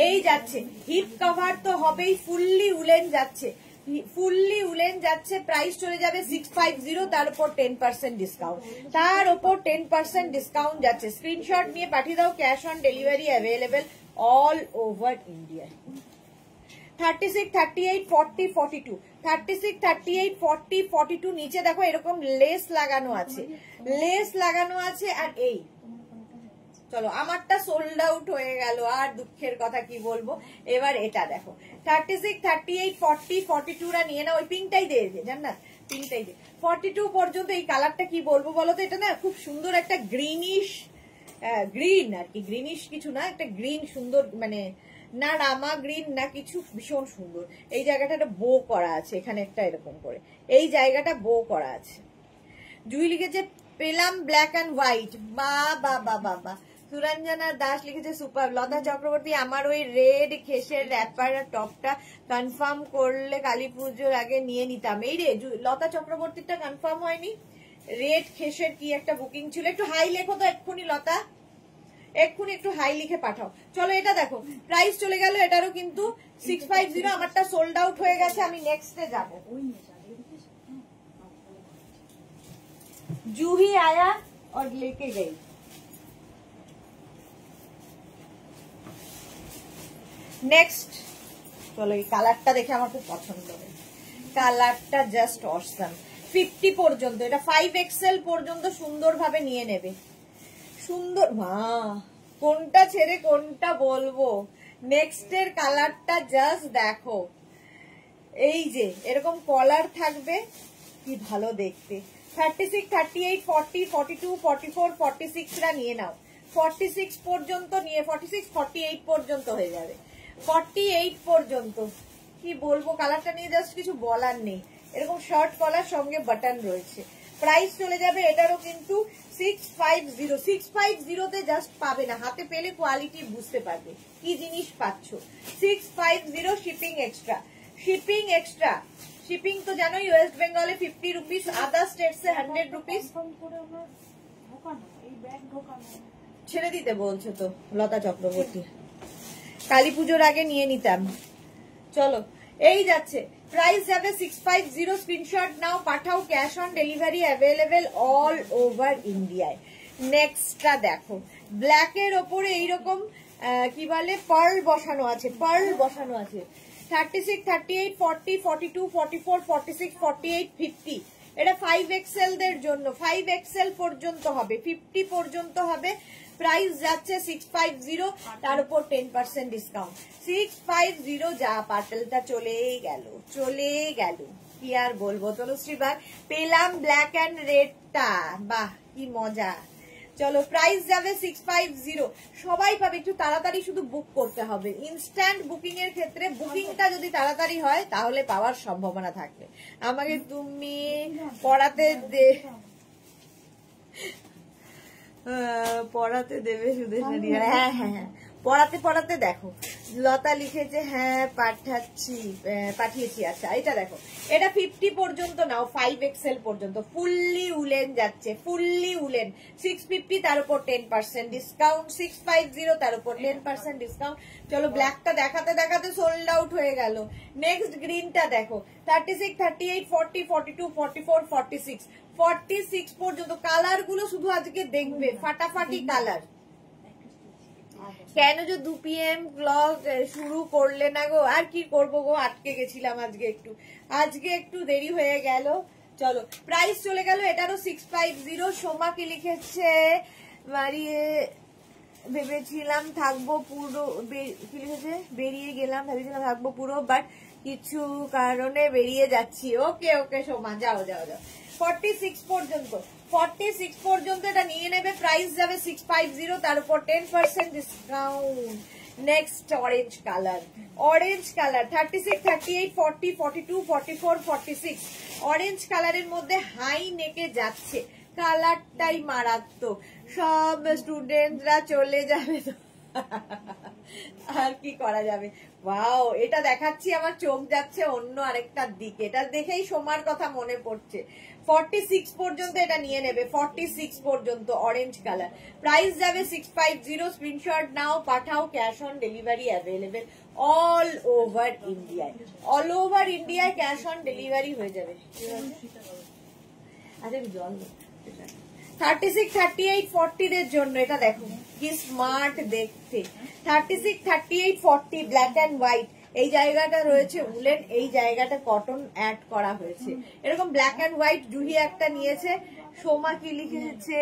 এই যাচ্ছে হিপ কভার তো হবেই, ফুললি উলেন যাচ্ছে, ফুললি উলেন যাচ্ছে। প্রাইস চলে যাবে 650, তার উপর 10% ডিসকাউন্ট, তার উপর 10% ডিসকাউন্ট যাচ্ছে। স্ক্রিনশট নিয়ে পাঠিয়ে দাও, cash on delivery available all over India. 36, 38, 40, 42, 36, 38, 40, 42। নিচে দেখো এরকম লেস লাগানো আছে, লেস লাগানো আছে। আর এই চলো আমারটা সোল্ড আউট হয়ে গেল, আর দুঃখের কথা কি বলবো। এবার এটা দেখো 36, 38, 40, 42 রা নিয়ে না, ওই পিঙ্কটাই দিয়ে জান্নাত, পিঙ্কটাই দিয়ে 42 পর্যন্ত। এই কালারটা কি বলবো বলো তো, এটা না খুব সুন্দর একটা গ্রিনিশ, গ্রিন আর কি, গ্রিনিশ কিছু না, একটা গ্রিন সুন্দর, মানে না রামা গ্রিন না কিছু, ভীষণ সুন্দর। এই জায়গাটা একটা বো করা আছে, এখানে একটা এরকম করে এই জায়গাটা বো করা আছে। জুই লিখেছে পেলাম ব্ল্যাক অ্যান্ড হোয়াইট, বা বা বা বা বা। সুরঞ্জনা দাস লিখেছে সুপার। লতা চক্রবর্তী আমার ওই রেড খেসের র্যাপার টপটা কনফার্ম করলে কালী পুজোর আগে নিয়ে নিতাম। এই রে লতা চক্রবর্তীটা কনফার্ম হয়নি, রেড খেসের কি একটা বুকিং ছিল। একটু হাই লেখো তো এক্ষুনি লতা, এক্ষুনি একটু হাই লিখে পাঠাও। চলো এটা দেখো প্রাইস চলে গেল, এটারও কিন্তু 650। আমারটা সোল্ড আউট হয়ে গেছে, আমি নেক্সটে যাবো। जूही आया और लेके गई। নেক্সট চলো এই কালারটা দেখে আমার খুব পছন্দ হয়, কালারটা জাস্ট অসাম। 50 পর্যন্ত, এটা 5XL পর্যন্ত সুন্দরভাবে নিয়ে নেবে, সুন্দর। মা কোনটা ছেড়ে কোনটা বলবো। নেক্সট এর কালারটা জাস্ট দেখো, এই যে এরকম কলার থাকবে, কি ভালো দেখতে। 36, 38, 40, 42, 44, 46 রা নিয়ে নাও। 46 পর্যন্ত নিয়ে 46, 48 পর্যন্ত হয়ে যাবে। 48 পর্যন্ত কি বলবো, কালারটা নিয়ে জাস্ট কিছু বলার নেই। এরকম শর্ট কলার সঙ্গে বাটন রয়েছে। প্রাইস চলে যাবে এটারও কিন্তু 650। 650 তে জাস্ট পাবে না, হাতে পেলে কোয়ালিটি বুঝতে পারবে কি জিনিস পাচ্ছ। 650 shipping extra, shipping extra. Shipping তো জানোই ওয়েস্ট বেঙ্গলে 50 রুপিস, আদার স্টেটস এ 100 রুপিস। ছেড়ে দিতে বলছো তো লতা চক্রবর্তী, কালী পুজোর আগে নিয়ে নিতাম। চলো এই যাচ্ছে, প্রাইস যাবে 650। স্ক্রিনশট নাও পাঠাও, cash on delivery available all over ইন্ডিয়ায়। নেক্সটটা দেখো, ব্ল্যাক এর ওপরে এইরকম কি বলে পার্ল বসানো আছে, পার্ল বসানো আছে। 36, 38, 40, 42, 44, 46, 48, 50। এটা 5XL দের জন্য, 5XL পর্যন্ত হবে, 50 পর্যন্ত হবে। প্রাইস যাচ্ছে 650, তার উপর 10% ডিসকাউন্ট। 650 যা পার্পেলটা চলেই গেল, চলে গেল, কি আর বলবো। তনুশ্রী বাগ পেলাম ব্ল্যাক অ্যান্ড রেডটা, বাহ কি মজা। চলো প্রাইস যাবে 650, সবাই পাবে। একটু তাড়াতাড়ি শুধু বুক করতে হবে, ইনস্ট্যান্ট বুকিং এর ক্ষেত্রে বুকিংটা যদি তাড়াতাড়ি হয় তাহলে পাওয়ার সম্ভাবনা থাকবে। আমাকে তুমি পড়াতে পড়াতে দেবে সুদেশারি? হ্যাঁ হ্যাঁ হ্যাঁ, পড়াতে পড়াতে দেখো লতা লিখেছে হ্যাঁ পাঠিয়েছি। আচ্ছা এটা দেখো, এটা 50 পর্যন্ত নাও, 5XL পর্যন্ত ফুললি উলেন যাচ্ছে, ফুললি উলেন। 650 তার উপর 10% ডিসকাউন্ট, 650 তার উপর 10% ডিসকাউন্ট। চলো ব্ল্যাকটা দেখাতে দেখাতে সোল্ড আউট হয়ে গেল। নেক্সট গ্রিনটা দেখো, 36, 38, 40, 42, 44, 46, 46 পর্যন্ত। কালার গুলো শুধু আজকে দেখবে, ফাটাফাটি কালার। কেন যে 2 PM ক্লক শুরু করলে না গো? আর কি করবো গো, আটকে গেছিলাম আজকে একটু দেরি হয়ে গেল। চলো প্রাইস চলে গেল এটারও 650। সোমা কি লিখেছে, বাড়িয়ে ভেবেছিলাম থাকবো পুরো, কি লিখেছে, বেরিয়ে গেলাম, ভেবেছিলাম থাকবো পুরো, বাট কিছু কারণে বেরিয়ে যাচ্ছি। ওকে ওকে সোমা, যাও যাও যাও। 46 পর্যন্ত, 46 পর্যন্ত এটা নিয়ে নেবে, প্রাইস যাবে 650, তার উপর 10% discount. Next orange colour, orange colour 36, 38, 40, 42, 44, 46 orange কালারের মধ্যে হাই নেকে যাচ্ছে, কালারটাই মারাত্মক। সব স্টুডেন্টরা চলে যাবে তো আর কি করা যাবে। ওয়াও, এটা দেখাচ্ছি আমার চোখ যাচ্ছে অন্য আরেকটার দিকে, এটা দেখেই সোমার কথা মনে পড়ছে। 46 পর্যন্ত এটা নিয়ে নেবে, 46 পর্যন্ত অরেঞ্জ কালার, প্রাইস যাবে 650। স্ক্রিনশট নাও, পাঠাও, cash on delivery available all over ইন্ডিয়ায়, অল ওভার ইন্ডিয়ায় ক্যাশ অন ডেলিভারি হয়ে যাবে। আচ্ছা জল 36, 38, 40 দের জন্য এটা দেখো কি স্মার্ট দেখতে। 36, 38, 40 ব্ল্যাক এন্ড হোয়াইট, এই জায়গাটা রয়েছে উলেন, এই জায়গাটা কটন অ্যাড করা হয়েছে, এরকম ব্ল্যাক এন্ড হোয়াইট। জুহি একটা নিয়েছে, সোমা কি লিখেছে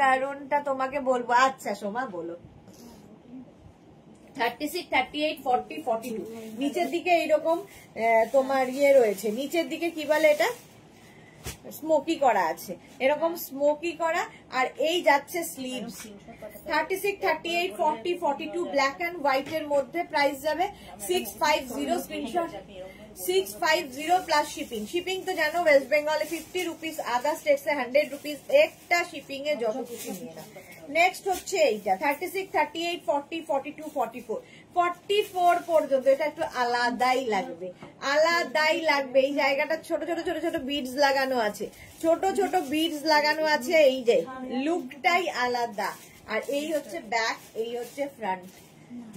কারণটা তোমাকে বলবো। আচ্ছা সোমা বলো। 36, 38, 40, 42 নিচের দিকে এইরকম তোমার ইয়ে রয়েছে, নিচের দিকে কি বলে এটা, স্মোকি করা আছে, এরকম স্মোকি করা, আর এই যাচ্ছে স্লিভস। 36, 38, 40, 42 ব্ল্যাক এন্ড হোয়াইট এর মধ্যে, প্রাইস যাবে 650। Screenshot 650 plus shipping. শিপিং তো জানো ওয়েস্ট বেঙ্গলে 50 রুপিস, আদার স্টেটসে 100 রুপিস, একটা শিপিং এ যত কিছু নিয়ে নাও। নেক্সট হচ্ছে এইটা 36, 38, 40, 42, 44 44 পর্যন্ত, এটা একটু আলাদাই লাগবে, আলাদাই লাগবে। এই জায়গাটা ছোট ছোট ছোট ছোট বিডস লাগানো আছে, ছোট ছোট বিডস লাগানো আছে, এই যে লুকটাই আলাদা। আর এই হচ্ছে ব্যাক, এই হচ্ছে ফ্রন্ট,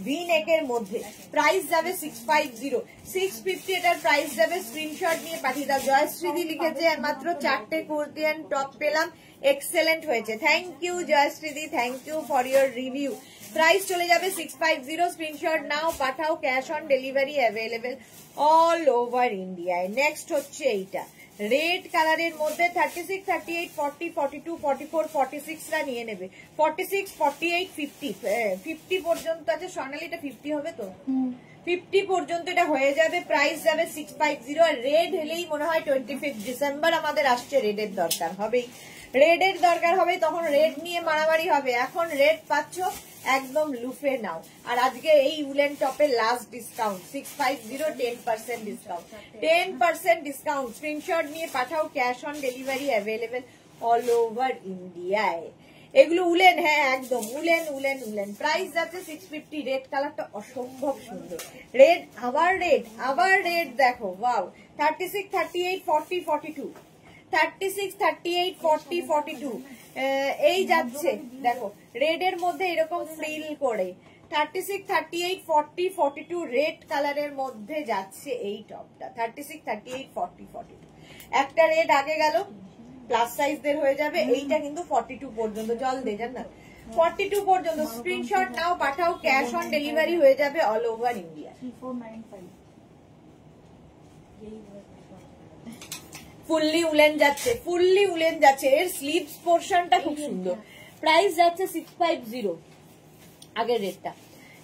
ভি নেকের মধ্যে, প্রাইস যাবে 650, 650 এটার প্রাইস যাবে। স্ক্রিনশট নিয়ে পাঠিয়ে দাও। জয়শ্রীদি লিখেছে মাত্র 4টে কুর্তি এন্ড টপ পেলাম, এক্সেলেন্ট হয়েছে। থ্যাংক ইউ জয়শ্রীদি, thank you for your review. Price চলে যাবে 650। স্ক্রিনশট নাও, পাঠাও, cash on delivery available all over ইন্ডিয়ায়। নেক্সট হচ্ছে এইটা রেড কালারের মধ্যে 36, 38, 40, 42, 44, 46 রা নিয়ে নেবে। 46, 48, 50 50 পর্যন্ত আছে। স্বর্ণালী এটা 50 হবে তো, 50 পর্যন্ত এটা হয়ে যাবে, প্রাইস যাবে 650। আর রেড হলেই মনে হয় 25 ডিসেম্বর আমাদের আসছে, রেডের দরকার হবেই, রেডের দরকার হবে, তখন রেড নিয়ে মারামারি হবে। এখন রেড পাচ্ছ একদম লুফে নাও। আর আজকে এই উলেন টপের last discount 650, 10% discount, 10% discount. Screenshot নিয়ে পাঠাও, cash on delivery available all over ইন্ডিয়ায়। এগুলো উলেন, হ্যাঁ একদম উলেন উলেন উলেন। প্রাইস যাচ্ছে 650। রেড কালারটা অসম্ভব সুন্দর, রেড আবার রেড আবার রেড দেখো, ওয়াও। 36, 38, 40, 42 36, 38, 40, 42 এই যাচ্ছে দেখো, রেড এর মধ্যে এরকম ফ্রিল করে। 36, 38, 40, 42 রেড কালারের মধ্যে যাচ্ছে এই টপটা। 36, 38, 40, 42 একটা রেড আগে গেল, প্লাস সাইজ দের হয়ে যাবে। এইটা কিন্তু 42 পর্যন্ত, জল দে জান না, 42 পর্যন্ত। স্ক্রিনশট নাও, পাঠাও, ক্যাশ অন ডেলিভারি হয়ে যাবে all over India. Fully woollen যাচ্ছে, ফুললি উলেন যাচ্ছে। এর স্লিভস পোর্শনটা খুব সুন্দর। প্রাইস যাচ্ছে 650, আগের রেটটা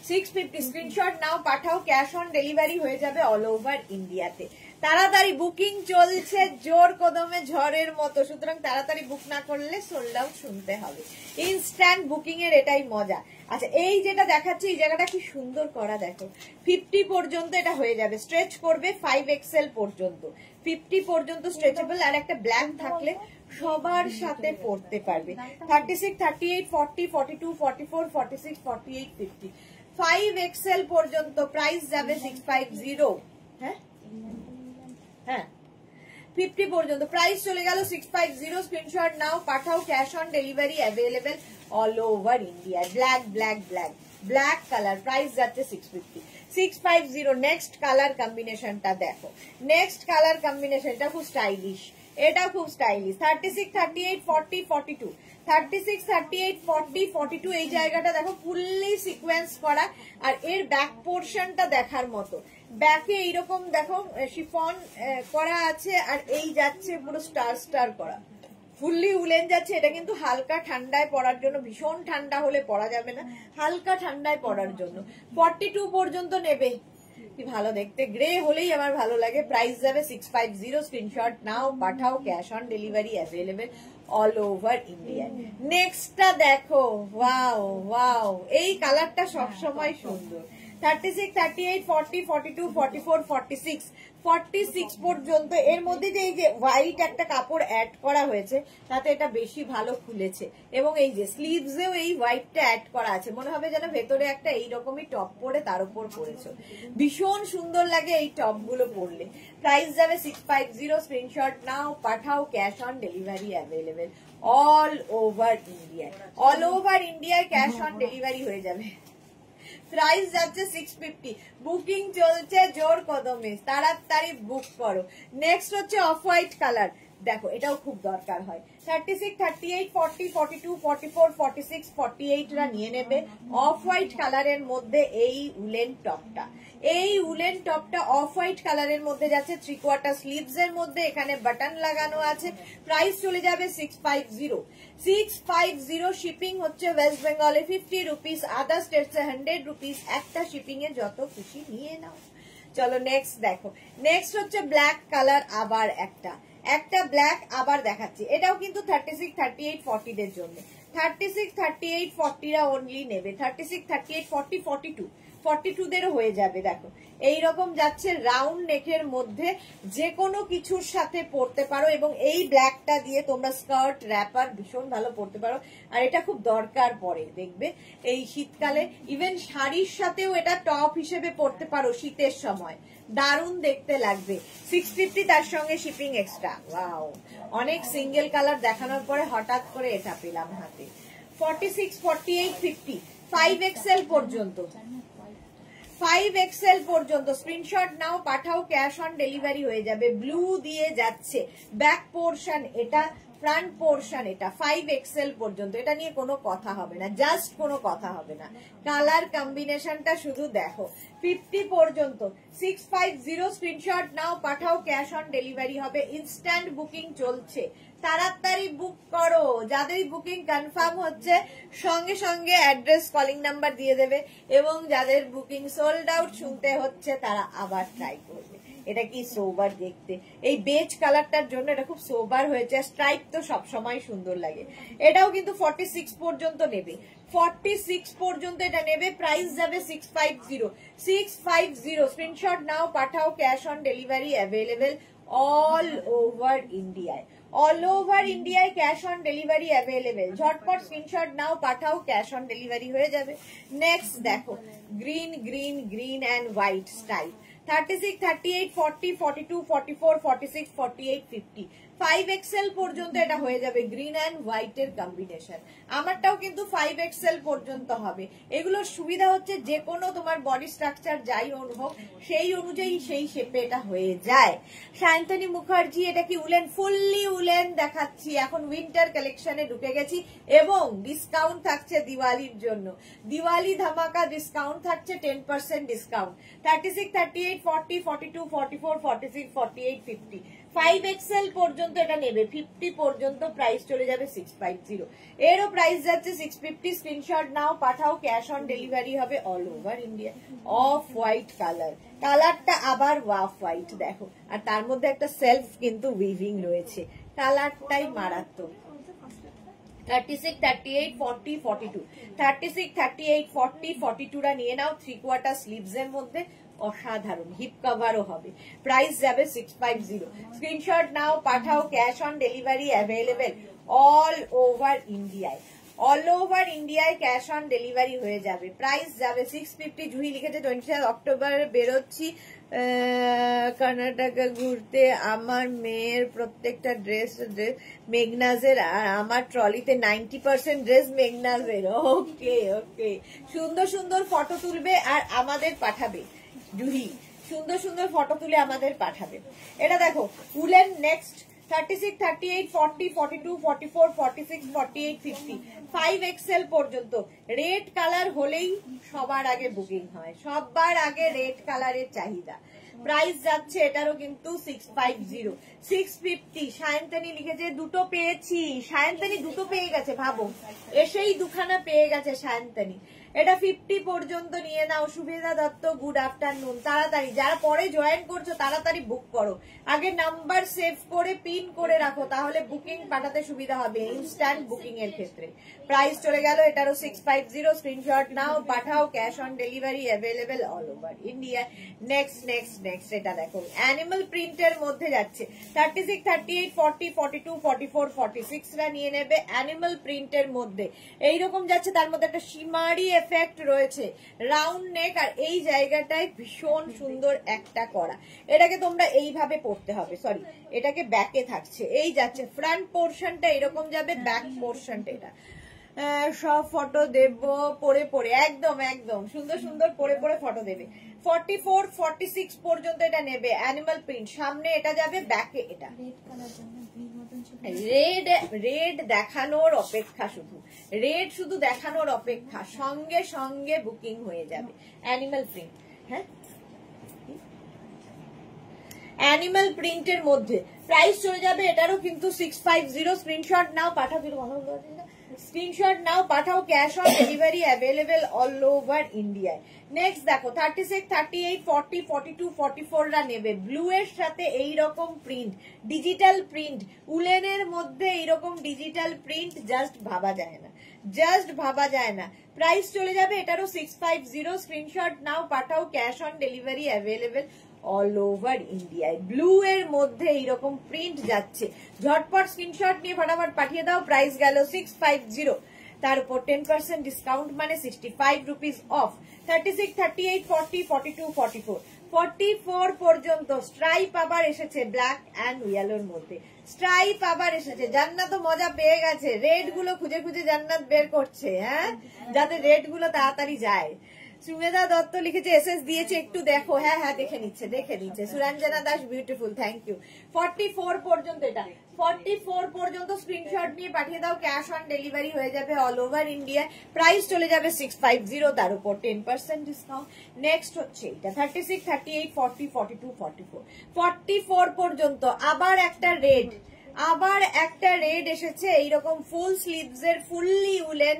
650। স্ক্রিনশট নাও, পাঠাও, ক্যাশ অন ডেলিভারি হয়ে যাবে অল ওভার ইন্ডিয়াতে। তাড়াতাড়ি বুকিং চলছে জোর কদমে ঝড়ের মতো, সুতরাং তাড়াতাড়ি বুক না করলে সোল্ড আউট শুনতে হবে। ইনস্ট্যান্ট বুকিং এর এটাই মজা। আচ্ছা এই যেটা দেখাচ্ছে, এই জায়গাটা কি সুন্দর করা দেখো, 50 পর্যন্ত এটা হয়ে যাবে, স্ট্রেচ করবে 5XL পর্যন্ত, 50 পর্যন্ত স্ট্রেচেবল। আর একটা ব্ল্যাক থাকলে সবার সাথে পড়তে পারবে। 36, 38, 40, 42, 44, 46, 48, 50 5XL পর্যন্ত। প্রাইস যাবে 650। হ্যাঁ হ্যাঁ 50 পর্যন্ত প্রাইস চলে গেল 650। স্ক্রিনশট নাও, পাঠাও, cash on delivery available all over India. Black black black black colour, price যাচ্ছে 650 650। নেক্সট কালার কম্বিনেশনটা দেখো, নেক্সট কালার কম্বিনেশন এটা খুব স্টাইলিশ, এটা খুব স্টাইলিশ। 36, 38, 40, 42 36, 38, 40, 42 এই জায়গাটা দেখো ফুললি সিকোয়েন্স করা। আর এর ব্যাক পোর্শনটা দেখার মতো, ব্যাকে এইরকম দেখো শিফন করা আছে, আর এই যাচ্ছে পুরো স্টার স্টার করা, ফুললি উলেন যাচ্ছে। এটা কিন্তু হালকা ঠান্ডায় পরার জন্য, ভীষণ ঠান্ডা হলে পরা যাবে না, হালকা ঠান্ডায় পরার জন্য। 42 পর্যন্ত নেবে, কি ভালো দেখতে, গ্রে হলেই আমার ভালো লাগে। প্রাইস যাবে 650, স্ক্রিনশট নাও পাঠাও, cash on delivery available all over India. নেক্সটটা দেখো, ওয়াও ওয়াও, এই কালারটা সবসময় সুন্দর। 36, 38, 40, 42, 44, 46, 46 পর্যন্ত। এর মধ্যে যে এই যে হোয়াইট একটা কাপড় অ্যাড করা হয়েছে তাতে এটা বেশি ভালো খুলেছে, এবং এই যে স্লিভসেও এই হোয়াইটটা অ্যাড করা আছে, মনে হবে যেন ভেতরে একটা এইরকমই টপ পরে তার উপর পরেছো। ভীষণ সুন্দর লাগে এই টপ গুলো পরলে। প্রাইস যাবে 650, স্ক্রিনশট নাও পাঠাও, cash on delivery available all over India. All over ইন্ডিয়ায় ক্যাশ অন ডেলিভারি হয়ে যাবে। প্রাইস যাচ্ছে 650, বুকিং চলছে জোর কদমে, তাড়াতাড়ি বুক করো। নেক্সট হচ্ছে অফ হোয়াইট কালার, দেখো এটাও খুব দরকার হয়। 36, 38, 40, 42, 44, 46, 48 রা নিয়ে নেবে। অফ হোয়াইট কালারের মধ্যে এই উলেন টপটা, এই উলেন টপটা অফ হোয়াইট কালারের মধ্যে যাচ্ছে, 3/4 স্লিভস এর মধ্যে, এখানে বাটন লাগানো আছে। প্রাইস চলে যাবে 650, 650। শিপিং হচ্ছে ওয়েস্ট বেঙ্গলে 50 রুপিস, আদার স্টেটস 100 রুপিস। একটা শিপিং এ যত খুশি নিয়ে নাও। চলো নেক্সট দেখো, নেক্সট হচ্ছে ব্ল্যাক কালার, আবার একটা ব্ল্যাক আবার দেখাচ্ছি। এটাও কিন্তু 36, 38, 40 দের জন্য। 36, 38, 40 রা অনলি নেবে। 36, 38, 40, 42, 42 দেরও হয়ে যাবে। দেখো এইরকম যাচ্ছে রাউন্ড নেকের মধ্যে, যে কোনো কিছুর সাথে পরতে পারো, এবং এই ব্ল্যাকটা দিয়ে তোমরা স্কার্ট র্যাপার ভীষণ ভালো পরতে পারো। আর এটা খুব দরকার পড়ে, দেখবে এই শীতকালে ইভেন শাড়ির সাথেও এটা টপ হিসেবে পরতে পারো শীতের সময়, দারুণ দেখতে লাগবে। 650, তার সঙ্গে শিপিং এক্সট্রা। ওয়াও, অনেক সিঙ্গেল কালার দেখানোর পরে হঠাৎ করে এটা পেলাম হাতে। 46, 48, 50, 5XL পর্যন্ত, 5XL পর্যন্ত স্ক্রিনশট নাও পাঠাও, ক্যাশ অন ডেলিভারি হয়ে যাবে। ব্লু দিয়ে যাচ্ছে, ব্যাক পোর্শন এটা, ফ্রন্ট পোর্শন এটা, 5XL পর্যন্ত। এটা নিয়ে কোনো কথা হবে না, জাস্ট কোনো কথা হবে না। কালার কম্বিনেশনটা শুধু দেখো। 50 পর্যন্ত 650, স্ক্রিনশট নাও পাঠাও, ক্যাশ অন ডেলিভারি হবে। ইনস্ট্যান্ট বুকিং চলছে, তাড়াতাড়ি বুক করো। যাদের বুকিং কনফার্ম হচ্ছে সঙ্গে সঙ্গে অ্যাড্রেস কলিং নাম্বার দিয়ে দেবে, এবং যাদের বুকিং সোল্ড আউট শুনতে হচ্ছে তারা আবার ট্রাই করবে। এটা কি সোবার দেখতে, এই বেজ কালারটার জন্য এটা খুব সোবার হয়েছে। স্ট্রাইপ তো সবসময় সুন্দর লাগে। এটাও কিন্তু 46 পর্যন্ত নেবে, 46 পর্যন্ত এটা নেবে। প্রাইস যাবে 650, 650। স্ক্রিনশট নাও পাঠাও, cash on delivery available all over ইন্ডিয়ায়, অল ওভার ইন্ডিয়ায় ক্যাশ অন ডেলিভারি অ্যাভেলেবেল। ঝটপট স্ক্রিনশট নাও পাঠাও, ক্যাশ অন ডেলিভারি হয়ে যাবে। নেক্সট দেখো green green green and white style. 36, 38, 40, 42, 44, 46, 48, 50, 5XL পর্যন্ত এটা হয়ে যাবে। গ্রিন অ্যান্ড হোয়াইট এর কম্বিনেশন। আমারটাও কিন্তু 5XL পর্যন্ত হবে। এগুলোর সুবিধা হচ্ছে যে কোনো তোমার বডি স্ট্রাকচার যাই হোক সেই অনুযায়ী সেই শেপে এটা হয়ে যায়। সায়ন্তনী মুখার্জি, এটা কি উলেন? ফুললি উলেন দেখাচ্ছি। এখন উইন্টার কালেকশনে ঢুকে গেছি, এবং ডিসকাউন্ট থাকছে দিওয়ালির জন্য। দিওয়ালি ধামাকা ডিসকাউন্ট থাকছে, 10% ডিসকাউন্ট। 36, 38, 40, 42, 44, 46, 48, 50, 5XL পর্যন্ত এটা নেবে। 50 পর্যন্ত প্রাইস চলে যাবে 650। এরও প্রাইস যাচ্ছে 650। স্ক্রিনশট নাও পাঠাও, ক্যাশ অন ডেলিভারি হবে all over India. Off white colour, কালারটা আবার অফ হোয়াইট দেখো, আর তার মধ্যে একটা সেলফ কিন্তু উইভিং রয়েছে, কালারটাই মারাত্মক। 36, 38, 40, 42, 36, 38, 40, 42 রা নিয়ে নাও। 3/4 স্লিভস এর মধ্যে, অসাধারণ, হিপ কভারও হবে। প্রাইস যাবে 650। স্ক্রিনশট নাও পাঠাও, cash on delivery available all over ইন্ডিয়ায়, অল ওভার ইন্ডিয়ায় ক্যাশ অন ডেলিভারি হয়ে যাবে। প্রাইস যাবে 650। জুহি লিখেছে 27 অক্টোবর বেরোচ্ছি কর্ণাটকা ঘুরতে, আমার মেয়ের প্রত্যেকটা ড্রেস মেঘনাজের, আর আমার ট্রলিতে 90% ড্রেস মেঘনাজের। ওকে ওকে, সুন্দর সুন্দর ফটো তুলবে আর আমাদের পাঠাবে। জুহি সুন্দর সুন্দর ফটো তুলে আমাদের পাঠাবে। এটা দেখো উলেন। নেক্সট 36, 38, 40, 42, 44, 46, 48, 50, 5XL পর্যন্ত। রেড কালার হলেই সবার আগে বুকিং হয়, সবার আগে রেড কালারের চাহিদা। প্রাইস যাচ্ছে এটারও কিন্তু 650, 650। সায়ন্তনী লিখেছে দুটো পেয়েছি। সায়ন্তনী দুটো পেয়ে গেছে, ভাবো, এসেই দুখানা পেয়ে গেছে সায়ন্তনী। এটা 50 পর্যন্ত নিয়ে নাও। সুবেদা দত্ত, গুড আফটারনুন। তাড়াতাড়ি যারা পরে জয়েন করছো তাড়াতাড়ি বুক করো, আগে নাম্বার সেভ করে পিন করে রাখো, তাহলে বুকিং পাঠাতে সুবিধা হবে ইনস্ট্যান্ট বুকিং এর ক্ষেত্রে। প্রাইস চলে গেল এটারও 650। স্ক্রিনশট নাও, পাঠাও, cash on delivery available all over India. Next next next এটা দেখো অ্যানিমাল প্রিন্টের মধ্যে যাচ্ছে 36, 38, 40, 42, 44, 46 রা নিয়ে নেবে অ্যানিমাল প্রিন্টের মধ্যে। এইরকম যাচ্ছে, তার মধ্যে একটা শিমারি এফেক্ট রয়েছে, রাউন্ড নেক, আর এই জায়গাটায় ভীষণ সুন্দর একটা করা। এটাকে তোমরা এইভাবে পড়তে হবে, সরি এটাকে ব্যাকে থাকছে, এই যাচ্ছে ফ্রন্ট পোর্শনটা এরকম যাবে, ব্যাক পোর্শনটা এটা। সব ফটো দেব পরে পরে, একদম একদম সুন্দর সুন্দর পরে পরে ফটো দেবে। 44, 46 পর্যন্ত এটা নেবে অ্যানিমাল প্রিন্ট, সামনে এটা যাবে, ব্যাকে এটা। রেড রেড দেখানোর অপেক্ষা, শুধু রেড শুধু দেখানোর অপেক্ষা, সঙ্গে সঙ্গে বুকিং হয়ে যাবে অ্যানিমাল প্রিন্ট। হ্যাঁ, অ্যানিমাল প্রিন্টের মধ্যে প্রাইস চলে যাবে এটারও কিন্তু 650। স্ক্রিনশট নাও, পাঠাও, স্ক্রিনশট নাও, পাঠাও, cash on delivery available all over ইন্ডিয়ায়। নেক্সট দেখো 36, 38, 40, 42, 44 রা নেবে ব্লু এর সাথে এইরকম প্রিন্ট, ডিজিটাল প্রিন্ট, উলেনের মধ্যে এইরকম ডিজিটাল প্রিন্ট, জাস্ট ভাবা যায় না, জাস্ট ভাবা যায় না। প্রাইস চলে যাবে এটারও 650। স্ক্রিনশট নাও, পাঠাও, cash on delivery available all over ইন্ডিয়ায়। ব্লু এর মধ্যে এইরকম প্রিন্ট যাচ্ছে, ঝটপট স্ক্রিনশট নিয়ে ফটাফট পাঠিয়ে দাও। প্রাইস গেল 650, তার উপর 10% ডিসকাউন্ট মানে 65 রুপিস অফ। 36, 38, 40, 42, 44, 44 পর্যন্ত স্ট্রাইপ আবার এসেছে ব্ল্যাক অ্যান্ড ইয়েলোর মধ্যে, স্ট্রাইপ আবার এসেছে। জান্নাত তো মজা পেয়ে গেছে, রেড গুলো খুঁজে খুঁজে জান্নাত বের করছে, হ্যাঁ, যাতে রেড গুলো তাড়াতাড়ি যায়। সুমেধা দত্ত লিখেছে এসএস দিয়েছে, একটু দেখো। হ্যাঁ হ্যাঁ, দেখে নিচ্ছে দেখে নিচ্ছে। Suranjana Das, beautiful, thank you. 44 পর্যন্ত এটা, 44 পর্যন্ত স্ক্রিনশট নিয়ে পাঠিয়ে দাও, ক্যাশ অন ডেলিভারি হয়ে যাবে অল ওভার ইন্ডিয়া। প্রাইস চলে যাবে 650, তার উপর 10% ডিসকাউন্ট। নেক্সট হচ্ছে এটা 36, 38, 40, 42, 44, 44 পর্যন্ত আবার একটা রেড, আবার একটা রেড এসেছে এইরকম ফুল স্লিভস এর, ফুললি উলেন,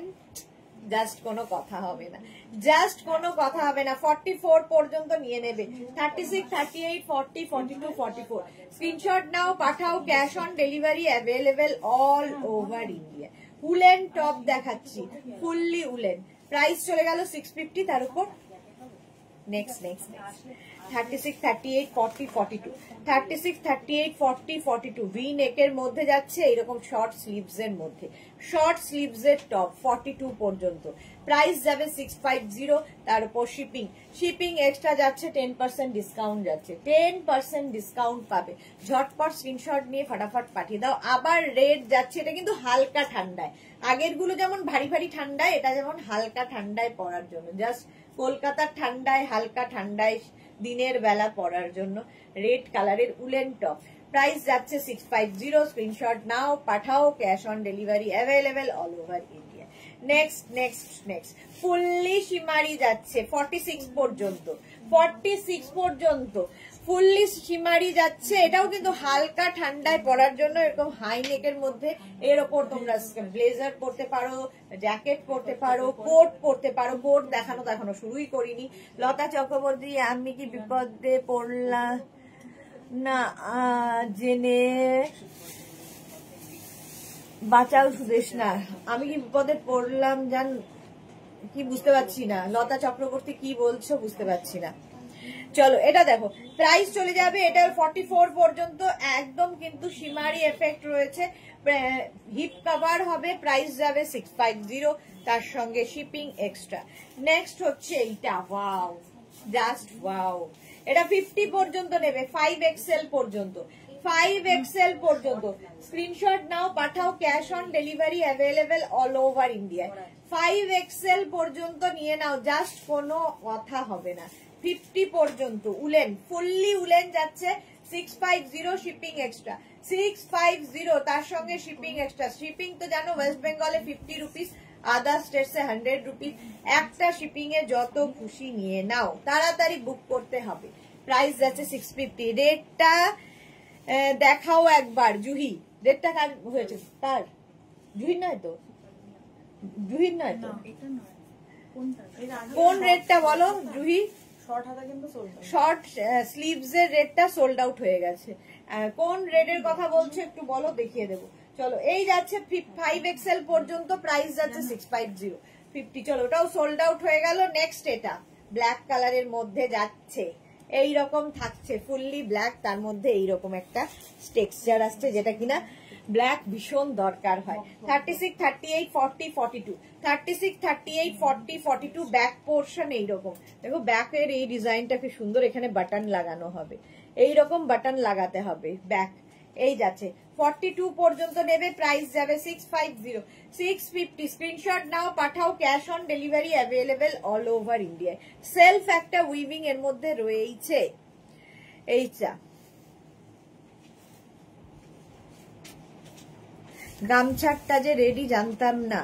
জাস্ট কোনো কথা হবে না, জাস্ট কোনো কথা হবে না। 44 পর্যন্ত নিয়ে নেবে। 36, 38, 40, 42, 44 স্ক্রিনশট নাও, পাঠাও, cash on delivery available all over India. Woollen top দেখাচ্ছি, ফুললি উলেন। প্রাইস চলে গেল 650, তার উপর নেক্সট নেক্সট নেক্সট 36, 38, 40, 42, 36, 38, 40, 42 ভি নেকের মধ্যে যাচ্ছে, এইরকম শর্ট স্লিভস এর মধ্যে, শর্ট স্লিভস এর টপ 42 পর্যন্ত। প্রাইস যাবে 650, তার উপর শিপিং, শিপিং এক্সট্রা যাচ্ছে, 10% ডিসকাউন্ট যাচ্ছে, 10% ডিসকাউন্ট পাবে। ঝটপট স্ক্রিনশট নিয়ে ফটাফট পাঠিয়ে দাও। আবার রেড যাচ্ছে, এটা কিন্তু হালকা ঠান্ডায়, আগের গুলো যেমন ভারী ভারী ঠান্ডায়, এটা যেমন হালকা ঠান্ডায় পরার জন্য, জাস্ট কলকাতার ঠান্ডায়, হালকা ঠান্ডায় দিনের বেলা পরার জন্য রেড কালারের উলেন টপ। প্রাইস যাচ্ছে 650। স্ক্রিনশট নাও, পাঠাও, cash on delivery available all over India. Next next next fully শিমারি যাচ্ছে 46 পর্যন্ত, 46 পর্যন্ত ফুললি শিমারি যাচ্ছে। এটাও কিন্তু হালকা ঠান্ডায় পরার জন্য, এরকম হাই নেকের মধ্যে, এর ওপর তোমরা ব্লেজার পরতে পারো, জ্যাকেট পরতে পারো, কোট পরতে পারো। কোট দেখানো শুরুই করিনি। লতা চক্রবর্তী, আমি কি বিপদে পড়লাম না জেনে বাঁচাও সুদেশ না, আমি কি বিপদে পড়লাম জান কি বুঝতে পারছি না। লতা চক্রবর্তী কি বলছো বুঝতে পারছি না। চলো এটা দেখো, প্রাইস চলে যাবে এটার 44 পর্যন্ত, একদম কিন্তু শিমারি এফেক্ট রয়েছে, হিপ কভার হবে। প্রাইস যাবে 650, তার সঙ্গে শিপিং এক্সট্রা। নেক্সট হচ্ছে এইটা, ওয়াও, জাস্ট ওয়াও, এটা 50 পর্যন্ত নেবে, 5XL পর্যন্ত, 5XL পর্যন্ত। স্ক্রিনশট নাও, পাঠাও, cash on delivery available all over India. 5XL পর্যন্ত নিয়ে নাও, জাস্ট কোনো কথা হবে না। 50 পর্যন্ত উলেন, ফুললি উলেন যাচ্ছে 650, শিপিং এক্সট্রা 650, তার সঙ্গে শিপিং এক্সট্রা। শিপিং তো জানো ওয়েস্ট বেঙ্গলে 50 রুপিস, আদার স্টেটসে 100 রুপিস। একটা শিপিং এ যত খুশি নিয়ে নাও, তাড়াতাড়ি বুক করতে হবে। প্রাইস যাচ্ছে 650। রেটটা দেখাও একবার, জুহি, রেটটা কার হয়েছে? তার জুহির নয় তো, জুহির নয় তো, কোন রেটটা বলো জুহি? শর্ট স্লিভস এর রেটটা সোল্ড আউট হয়ে গেছে। কোন রেটের কথা বলছো একটু বলো, দেখিয়ে দেবো। চলো এই যাচ্ছে 5XL পর্যন্ত, প্রাইস যাচ্ছে 650 চলো ওটাও সোল্ড আউট হয়ে গেল। নেক্সট এটা ব্ল্যাক কালারের মধ্যে যাচ্ছে, এইরকম থাকছে ফুললি ব্ল্যাক, তার মধ্যে এইরকম একটা টেক্সচার আসছে যেটা কিনা ব্ল্যাক ভীষণ দরকার হয়। 36, 38, 40, 42, 36, 38, 40, 42 ব্যাক পোর্শন এইরকম। দেখো ব্যাকের এই ডিজাইনটা কি সুন্দর, এখানে বাটন লাগানো হবে, এইরকম বাটন লাগাতে হবে ব্যাক। এই যাচ্ছে 42 পর্যন্ত নেবে, প্রাইস যাবে 650, 650। স্ক্রিনশট নাও, পাঠাও, cash on delivery available all over ইন্ডিয়ায়। সেলফ একটা উইভিং এর মধ্যে রয়েছে। এইটা গামছাটা যে রেডি জানতাম না।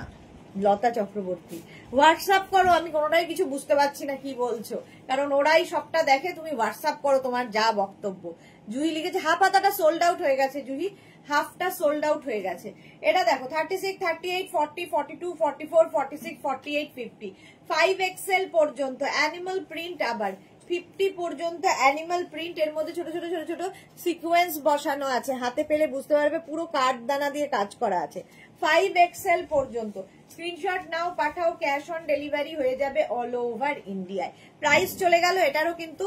লতা চক্রবর্তী, হোয়াটসঅ্যাপ করো, আমি কোনোটাই কিছু বুঝতে পারছি না কি বলছো, কারণ ওরাই সবটা দেখে, তুমি হোয়াটসঅ্যাপ করো তোমার যা বক্তব্য। জুহি লিখেছে হাফ হাতাটা সোল্ড আউট হয়ে গেছে, জুহি হাফটা সোল্ড আউট হয়ে গেছে। এটা দেখো 36, 38, 40, 42, 44, 46, 48, 50, 5XL পর্যন্ত অ্যানিমাল প্রিন্ট, আবার 50 পর্যন্ত অ্যানিমাল প্রিন্ট। এর মধ্যে ছোট ছোট ছোট ছোট সিকোয়েন্স বসানো আছে, হাতে পেলে বুঝতে পারবে পুরো কাঠদানা দিয়ে কাজ করা আছে। 5XL পর্যন্ত স্ক্রিনশট নাও, পাঠাও, ক্যাশ অন ডেলিভারি হয়ে যাবে অল ওভার ইন্ডিয়ায়। প্রাইস চলে গেল এটারও কিন্তু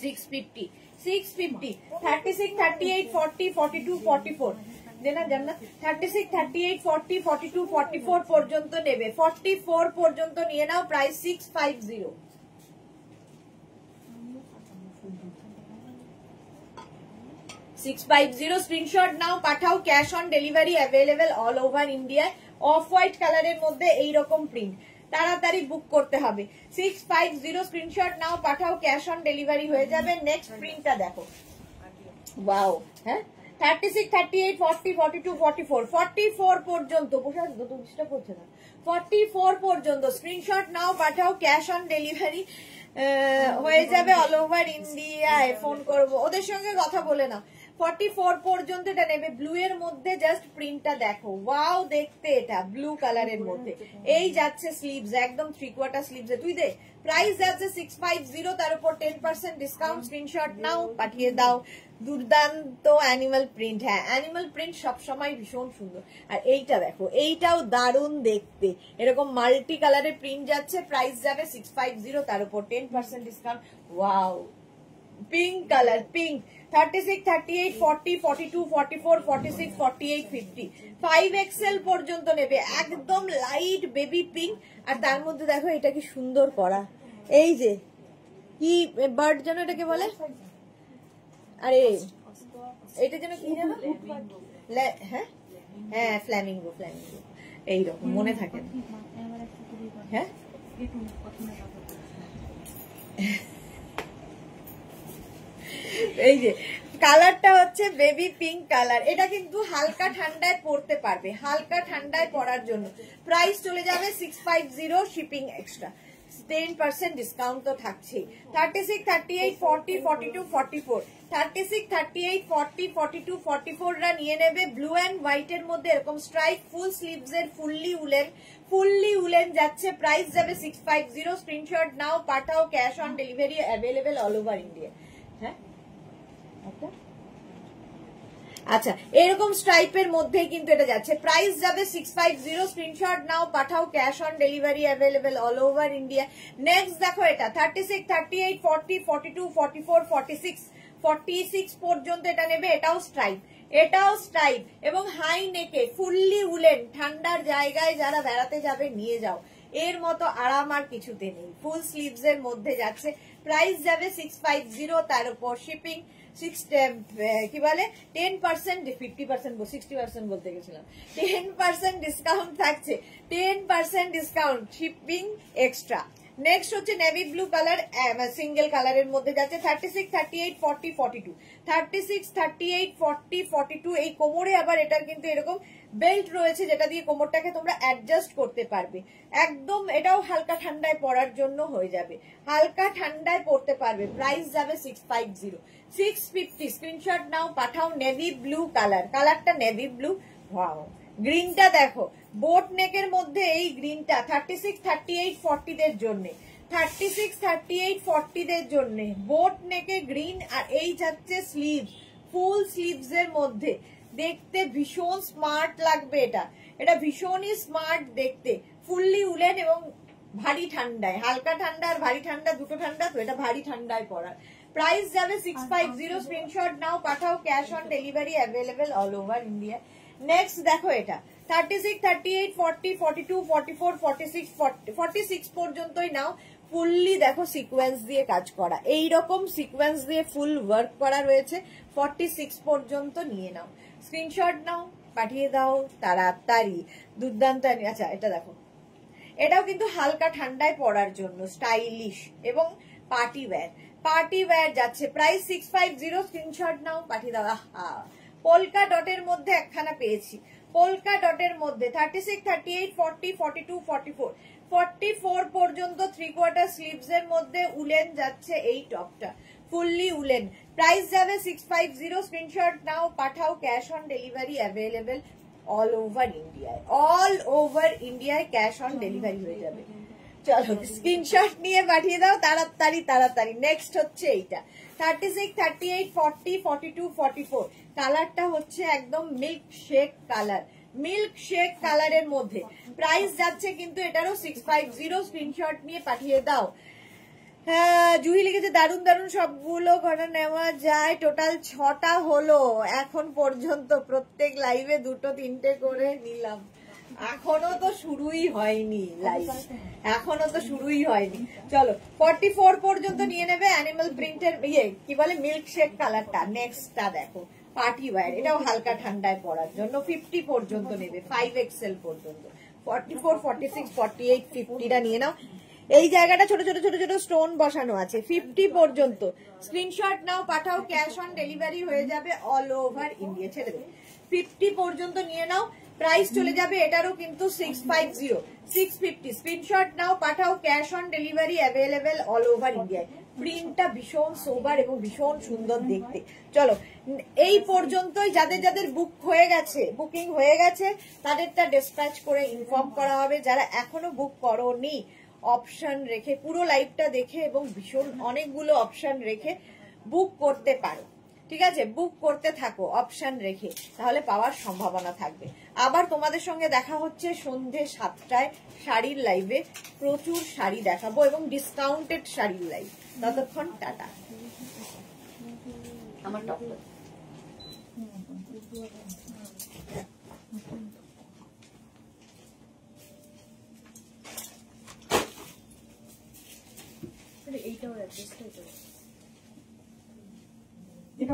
650, 650, 36, 38, 40, 42, 44 জান্নাত 36, 38, 40, 42, 44 পর্যন্ত নেবে, 44 পর্যন্ত নিয়ে নাও, প্রাইস 650। 650 স্ক্রিনশট নাও, পাঠাও, cash on delivery available all over ইন্ডিয়ায়। অফ হোয়াইট কালারের মধ্যে এইরকম প্রিন্ট, তাড়াতাড়ি বুক করতে হবে। 650 স্ক্রিনশট নাও, পাঠাও, ক্যাশ অন ডেলিভারি হয়ে যাবে। নেক্সট প্রিন্টটা দেখো, ওয়াও। হ্যাঁ 36, 38, 40, 42, 44, 44 পর্যন্ত, বসে আছে তো ডিস্টার্ব করছে না, 44 পর্যন্ত স্ক্রিনশট নাও, পাঠাও, ক্যাশ অন ডেলিভারি হয়ে যাবে অল ওভার ইন্ডিয়ায়। ফোন করবো, ওদের সঙ্গে কথা বলে নাও। 44 পর্যন্ত এটা নেবে। ব্লু এর মধ্যে জাস্ট প্রিন্টটা দেখো, ওয়াও দেখতে, এটা ব্লু কালারের মধ্যে। এই যাচ্ছে স্লিভস, একদম 3/4 স্লিভস, তুই দে। প্রাইস যাচ্ছে 650, তার উপর 10% ডিসকাউন্ট। স্ক্রিনশট নাও, পাঠিয়ে দাও। দুর্দান্ত অ্যানিমাল প্রিন্ট, হ্যাঁ অ্যানিমাল প্রিন্ট সবসময় ভীষণ সুন্দর। আর এইটা দেখো, এইটাও দারুণ দেখতে, এরকম মাল্টি কালারের প্রিন্ট যাচ্ছে, প্রাইস যাবে 650, তার উপর 10% discount. Wow pink colour, pink. 36, 38, 40, 42, 44, 46, 48, 50, 5XL পর্যন্ত নেবে, একদম লাইট বেবি পিঙ্ক। আর তার মধ্যে দেখো এটা কি সুন্দর করা, এই যে কি বার্ড যেন এটাকে বলে, আরে এটা যেন কি জানো, হ্যাঁ হ্যাঁ ফ্ল্যামিঙ্গো, ফ্ল্যামিঙ্গো এইরকম মনে থাকে না। হ্যাঁ এই যে কালারটা হচ্ছে বেবি পিঙ্ক কালার, এটা কিন্তু হালকা ঠান্ডায় পরতে পারবে, হালকা ঠান্ডায় পরার জন্য। প্রাইস চলে যাবে 650, শিপিং এক্সট্রা, 10% ডিসকাউন্ট তো থাকছেই। 36, 38, 40, 42, 44, 36, 38, 40, 42, 44 রা নিয়ে নেবে। ব্লু অ্যান্ড হোয়াইট এর মধ্যে এরকম স্ট্রাইপ, ফুল স্লিভস এর, ফুললি উলেন যাচ্ছে, প্রাইস যাবে 650। স্ক্রিনশট নাও, পাঠাও, cash on delivery available all over India. হ্যাঁ আচ্ছা, এরকম স্ট্রাইপের মধ্যেই কিন্তু এটা যাচ্ছে, প্রাইস যাবে 650। স্ক্রিনশট নাও, পাঠাও, cash on delivery available all over India. Next দেখো এটা 36, 38, 40, 42, 44, 46, 46 পর্যন্ত এটা নেবে, এটাও স্ট্রাইপ এবং হাই নেকে, ফুললি উলেন। ঠান্ডার জায়গায় যারা বেড়াতে যাবে নিয়ে যাও, এর মতো আরাম আর কিছুতে নেই। ফুল স্লিভস এর মধ্যে যাচ্ছে, প্রাইস যাবে 650, তার উপর শিপিং কি বলে 10%, 50%, 60% বলতে গেছিলাম, 10% ডিসকাউন্ট থাকছে, 10% ডিসকাউন্ট, শিপিং এক্সট্রা। নেক্সট হচ্ছে নেভি ব্লু কালার, সিঙ্গেল কালারের মধ্যে যাচ্ছে 36, 38, 40, 42, 36, 38, 40, 42। এই কোমরে আবার এটার কিন্তু এরকম বেল্ট রয়েছে যেটা দিয়ে কোমরটাকে তোমরা অ্যাডজাস্ট করতে পারবে। একদম এটাও হালকা ঠান্ডায় পরার জন্য হয়ে যাবে, হালকা ঠান্ডায় পরতে পারবে। প্রাইস যাবে 650, 650। স্ক্রিনশট নাও, পাঠাও। নেভি ব্লু কালার, কালারটা নেভি ব্লু, ওয়াও গ্রিনটা দেখো, বোট নেকের মধ্যে এই গ্রিনটা 36, 38, 40 দের জন্য, 36, 38, 40 দের জন্য বোট নেকে গ্রিন। আর এই যাচ্ছে স্লিভ, ফুল স্লিভস এর মধ্যে, দেখতে ভীষণ স্মার্ট লাগবে। এটা ভীষণই স্মার্ট দেখতে, ফুললি উলেন এবং ভারী ঠান্ডায়, হালকা ঠান্ডা আর ভারী ঠান্ডা দুটো ঠান্ডা, তো এটা ভারী ঠান্ডায় পরার। প্রাইস যাবে 650, স্ক্রিনশট নাও, পাঠাও, cash on delivery available all over India. Next দেখো এটা 36, 38, 40, 42, 44, 46, 46 পর্যন্তই নাও। ফুললি দেখো সিকোয়েন্স দিয়ে কাজ করা, এইরকম সিকোয়েন্স দিয়ে ফুল ওয়ার্ক করা রয়েছে। 46 পর্যন্ত নিয়ে নাও, স্ক্রিনশট নাও, পাঠিয়ে দাও তাড়াতাড়ি। দুর্দান্ত। আচ্ছা এটা দেখো, এটাও কিন্তু হালকা ঠান্ডায় পরার জন্য স্টাইলিশ এবং পার্টি ওয়্যার যাচ্ছে। প্রাইস 650, স্ক্রিনশট নাও, পাঠিয়ে দাও। পোলকা ডটের মধ্যে একখানা পেয়েছি, পোলকা ডটের মধ্যে 36, 38, 40, 42, 44, 44 পর্যন্ত 3/4 স্লিভস এর মধ্যে উলেন যাচ্ছে এই টপটা, ফুললি উলেন। প্রাইস যাবে 650, স্ক্রিনশট নাও, পাঠাও, cash on delivery available all over ইন্ডিয়ায় ক্যাশ অন ডেলিভারি হয়ে যাবে। চলো স্ক্রিনশট নিয়ে পাঠিয়ে দাও তাড়াতাড়ি। নেক্সট হচ্ছে এইটা 36, 38, 40, 42, 44, কালারটা হচ্ছে একদম মিল্ক শেক কালারের মধ্যে। প্রাইস যাচ্ছে কিন্তু এটারও 650, স্ক্রিনশট নিয়ে পাঠিয়ে দাও। হ্যাঁ, জুহি লিখেছে দারুন সবগুলো ঘরে নেওয়া যায়, টোটাল 6টা হলো এখন পর্যন্ত, প্রত্যেক লাইভে 2-3টে করে নিলাম। এখনো তো শুরুই হয়নি লাইভ, চলো 44 পর্যন্ত নিয়ে নেবে। অ্যানিমাল প্রিন্টের কি বলে মিল্ক শেক কালারটা। নেক্সটটা দেখো পার্টি ওয়্যার, এটাও হালকা ঠান্ডায় পরার জন্য। 50 পর্যন্ত নেবে, 5XL পর্যন্ত। 44, 46, 48, 50টা নিয়ে নাও। এই জায়গাটা ছোট স্টোন বসানো আছে। 50 পর্যন্ত স্ক্রিনশট নাও, পাঠাও, ক্যাশ অন ডেলিভারি হয়ে যাবে অল ওভার ইন্ডিয়া। ছেড়ে দেবে, 50 পর্যন্ত নিয়ে নাও। প্রাইস চলে যাবে এটারও কিন্তু 650, 650, স্ক্রিনশট নাও, পাঠাও, cash on delivery available all over ইন্ডিয়ায়। প্রিন্টটা ভীষণ সোবার এবং ভীষণ সুন্দর দেখতে। চলো এই পর্যন্তই। যাদের বুকিং হয়ে গেছে তাদেরটা ডিসপ্যাচ করে ইনফর্ম করা হবে। যারা এখনো বুক করোনি, অপশন রেখে পুরো লাইভটা দেখে এবং ভীষণ অনেকগুলো অপশন রেখে বুক করতে পারো। ঠিক আছে, বুক করতে থাকো অপশন রেখে, তাহলে পাওয়ার সম্ভাবনা থাকবে। আবার তোমাদের সঙ্গে দেখা হচ্ছে সন্ধ্যে 7টায় শাড়ির লাইভে। প্রচুর শাড়ি দেখাবো এবং ডিসকাউন্টেড শাড়ির লাইভ। ততক্ষণ টাটা। আমার টপ এইটাও অ্যাডজাস্ট, এটা